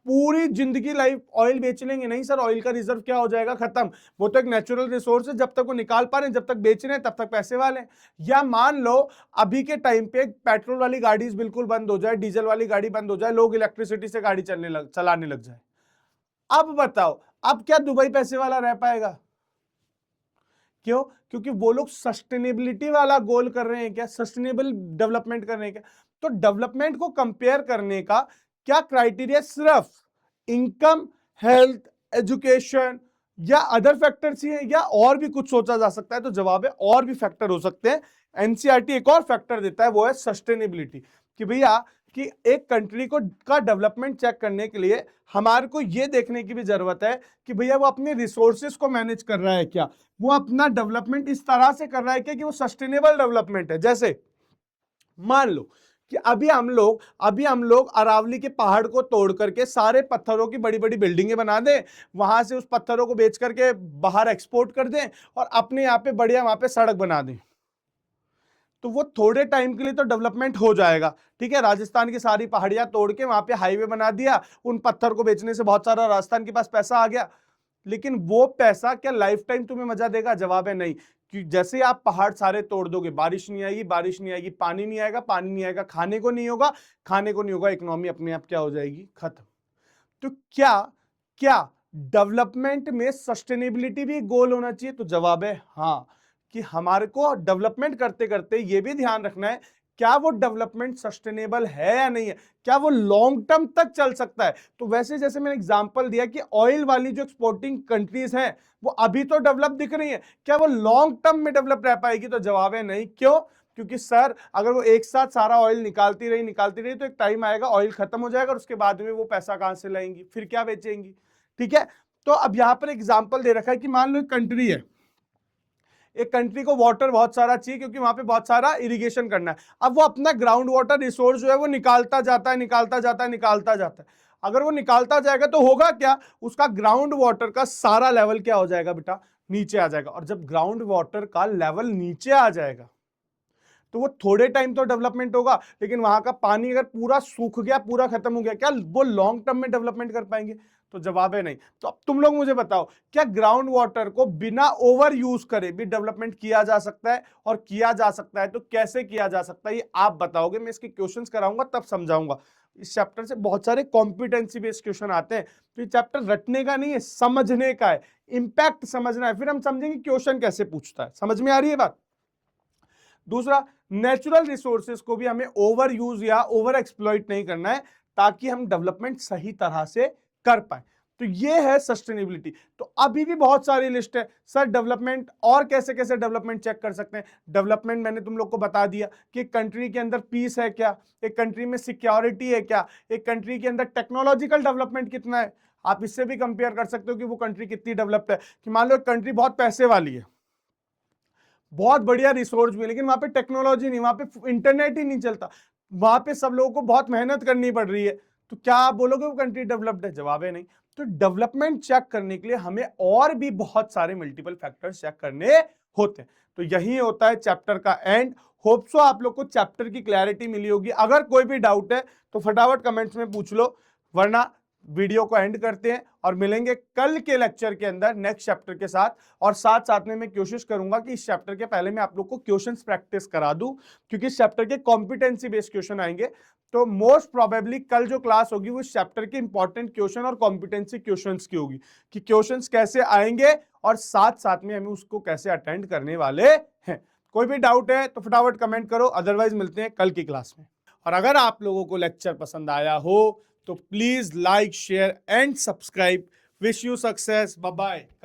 पूरी जिंदगी लाइफ ऑयल बेच लेंगे? नहीं सर, ऑयल का रिजर्व क्या हो जाएगा, खत्म। वो तो एक नेचुरल रिसोर्स है, जब तक वो निकाल पा रहे हैं, जब तक बेच रहे हैं तब तक पैसे वाले हैं। या मान लो अभी के टाइम पे पेट्रोल वाली गाड़ी बिल्कुल बंद हो जाए, डीजल वाली गाड़ी बंद हो जाए, लोग इलेक्ट्रिसिटी से गाड़ी चलाने लग जाए, अब बताओ, अब क्या दुबई पैसे वाला रह पाएगा? क्यों? क्योंकि वो लोग सस्टेनेबिलिटी वाला गोल कर रहे हैं क्या, सस्टेनेबल डेवलपमेंट कर रहे हैं क्या? तो डेवलपमेंट को कंपेयर करने का क्या क्राइटेरिया सिर्फ इनकम, हेल्थ, एजुकेशन या अदर फैक्टर्स ही है, या और भी कुछ सोचा जा सकता है? तो जवाब है और भी फैक्टर हो सकते हैं। एनसीईआरटी एक और फैक्टर देता है, वो है सस्टेनेबिलिटी, कि भैया कि एक कंट्री को का डेवलपमेंट चेक करने के लिए हमारे को यह देखने की भी जरूरत है कि भैया वो अपने रिसोर्सेज को मैनेज कर रहा है क्या, वो अपना डेवलपमेंट इस तरह से कर रहा है क्या कि वो सस्टेनेबल डेवलपमेंट है। जैसे मान लो कि अभी हम लोग अरावली के पहाड़ को तोड़ करके सारे पत्थरों की बड़ी बड़ी बिल्डिंगें बना दें, वहां से उस पत्थरों को बेच करके बाहर एक्सपोर्ट कर दें और अपने यहाँ पे बढ़िया वहां पे सड़क बना दें, तो वो थोड़े टाइम के लिए तो डेवलपमेंट हो जाएगा। ठीक है, राजस्थान की सारी पहाड़ियां तोड़ के वहां पे हाईवे बना दिया, उन पत्थर को बेचने से बहुत सारा राजस्थान के पास पैसा आ गया, लेकिन वो पैसा क्या लाइफ टाइम तुम्हें मजा देगा? जवाब है नहीं। कि जैसे आप पहाड़ सारे तोड़ दोगे, बारिश नहीं आएगी, बारिश नहीं आएगी, पानी नहीं आएगा, पानी नहीं आएगा, खाने को नहीं होगा, खाने को नहीं होगा, इकोनॉमी अपने आप क्या हो जाएगी, खत्म। तो क्या क्या डेवलपमेंट में सस्टेनेबिलिटी भी गोल होना चाहिए? तो जवाब है हाँ, कि हमारे को डेवलपमेंट करते करते ये भी ध्यान रखना है क्या वो डेवलपमेंट सस्टेनेबल है या नहीं है, क्या वो लॉन्ग टर्म तक चल सकता है। तो वैसे जैसे मैंने एग्जांपल दिया कि ऑयल वाली जो एक्सपोर्टिंग कंट्रीज हैं वो अभी तो डेवलप दिख रही है, क्या वो लॉन्ग टर्म में डेवलप रह पाएगी? तो जवाब है नहीं। क्यों? क्योंकि सर अगर वो एक साथ सारा ऑयल निकालती रही तो एक टाइम आएगा ऑयल खत्म हो जाएगा और उसके बाद में वो पैसा कहां से लाएंगी, फिर क्या बेचेंगी? ठीक है, तो अब यहां पर एग्जांपल दे रखा है कि मान लो एक कंट्री है, एक कंट्री को वाटर बहुत सारा चाहिए क्योंकि वहां पे बहुत सारा इरिगेशन करना है। अब वो अपना ग्राउंड वाटर रिसोर्स जो है वो निकालता जाता है। अगर वो निकालता जाएगा तो होगा क्या, उसका ग्राउंड वाटर का सारा लेवल क्या हो जाएगा बेटा, नीचे आ जाएगा। और जब ग्राउंड वाटर का लेवल नीचे आ जाएगा तो वो थोड़े टाइम तो डेवलपमेंट होगा, लेकिन वहां का पानी अगर पूरा सूख गया, पूरा खत्म हो गया, क्या वो लॉन्ग टर्म में डेवलपमेंट कर पाएंगे? तो जवाब है नहीं। तो अब तुम लोग मुझे बताओ, क्या ग्राउंड वाटर को बिना ओवर यूज करे भी डेवलपमेंट किया जा सकता है? और किया जा सकता है तो कैसे किया जा सकता है, ये आप बताओगे। मैं इसके क्वेश्चंस कराऊंगा तब समझाऊंगा। इस चैप्टर से बहुत सारे कॉम्पिटेंसी बेस्ड क्वेश्चन आते हैं, तो ये चैप्टर रटने का नहीं है, समझने का है, इंपैक्ट समझना है, फिर हम समझेंगे क्वेश्चन कैसे पूछता है। समझ में आ रही है बात? दूसरा, नेचुरल रिसोर्सेज को भी हमें ओवर यूज या ओवर एक्सप्लॉइट नहीं करना है ताकि हम डेवलपमेंट सही तरह से कर पाए। तो ये है सस्टेनेबिलिटी। तो अभी भी बहुत सारी लिस्ट है सर डेवलपमेंट, और कैसे कैसे डेवलपमेंट चेक कर सकते हैं। डेवलपमेंट मैंने तुम लोग को बता दिया कि एक कंट्री के अंदर पीस है क्या, एक कंट्री में सिक्योरिटी है क्या, एक कंट्री के अंदर टेक्नोलॉजिकल डेवलपमेंट कितना है। आप इससे भी कंपेयर कर सकते हो कि वो कंट्री कितनी डेवलप्ड है। कि मान लो एक कंट्री बहुत पैसे वाली है, बहुत बढ़िया रिसोर्स भी, लेकिन वहां पे टेक्नोलॉजी नहीं, वहां पे इंटरनेट ही नहीं चलता, वहां पे सब लोगों को बहुत मेहनत करनी पड़ रही है, तो क्या आप बोलोगे वो कंट्री डेवलप्ड है? जवाब है नहीं। तो डेवलपमेंट चेक करने के लिए हमें और भी बहुत सारे मल्टीपल फैक्टर्स चेक करने होते हैं। तो यही होता है चैप्टर का एंड। होप सो आप लोग को चैप्टर की क्लैरिटी मिली होगी। अगर कोई भी डाउट है तो फटाफट कमेंट्स में पूछ लो, वरना वीडियो को एंड करते हैं और मिलेंगे कल के लेक्चर के अंदर नेक्स्ट चैप्टर के साथ। और साथ साथ में मैं कोशिश करूंगा कि इस चैप्टर के पहले मैं आप लोग को क्वेश्चंस प्रैक्टिस करा दूं, क्योंकि इस चैप्टर के कॉम्पिटेंसी बेस्ड क्वेश्चन आएंगे। तो मोस्ट प्रोबेबली कल जो क्लास होगी वो इस चैप्टर के इंपॉर्टेंट क्वेश्चन और कॉम्पिटेंसी क्वेश्चंस की होगी, कि क्वेश्चंस कैसे आएंगे और साथ साथ में हमें उसको कैसे अटेंड करने वाले हैं। कोई भी डाउट है तो फटाफट कमेंट करो, अदरवाइज मिलते हैं कल की क्लास में। और अगर आप लोगों को लेक्चर पसंद आया हो तो please like, share and subscribe. Wish you success, bye bye.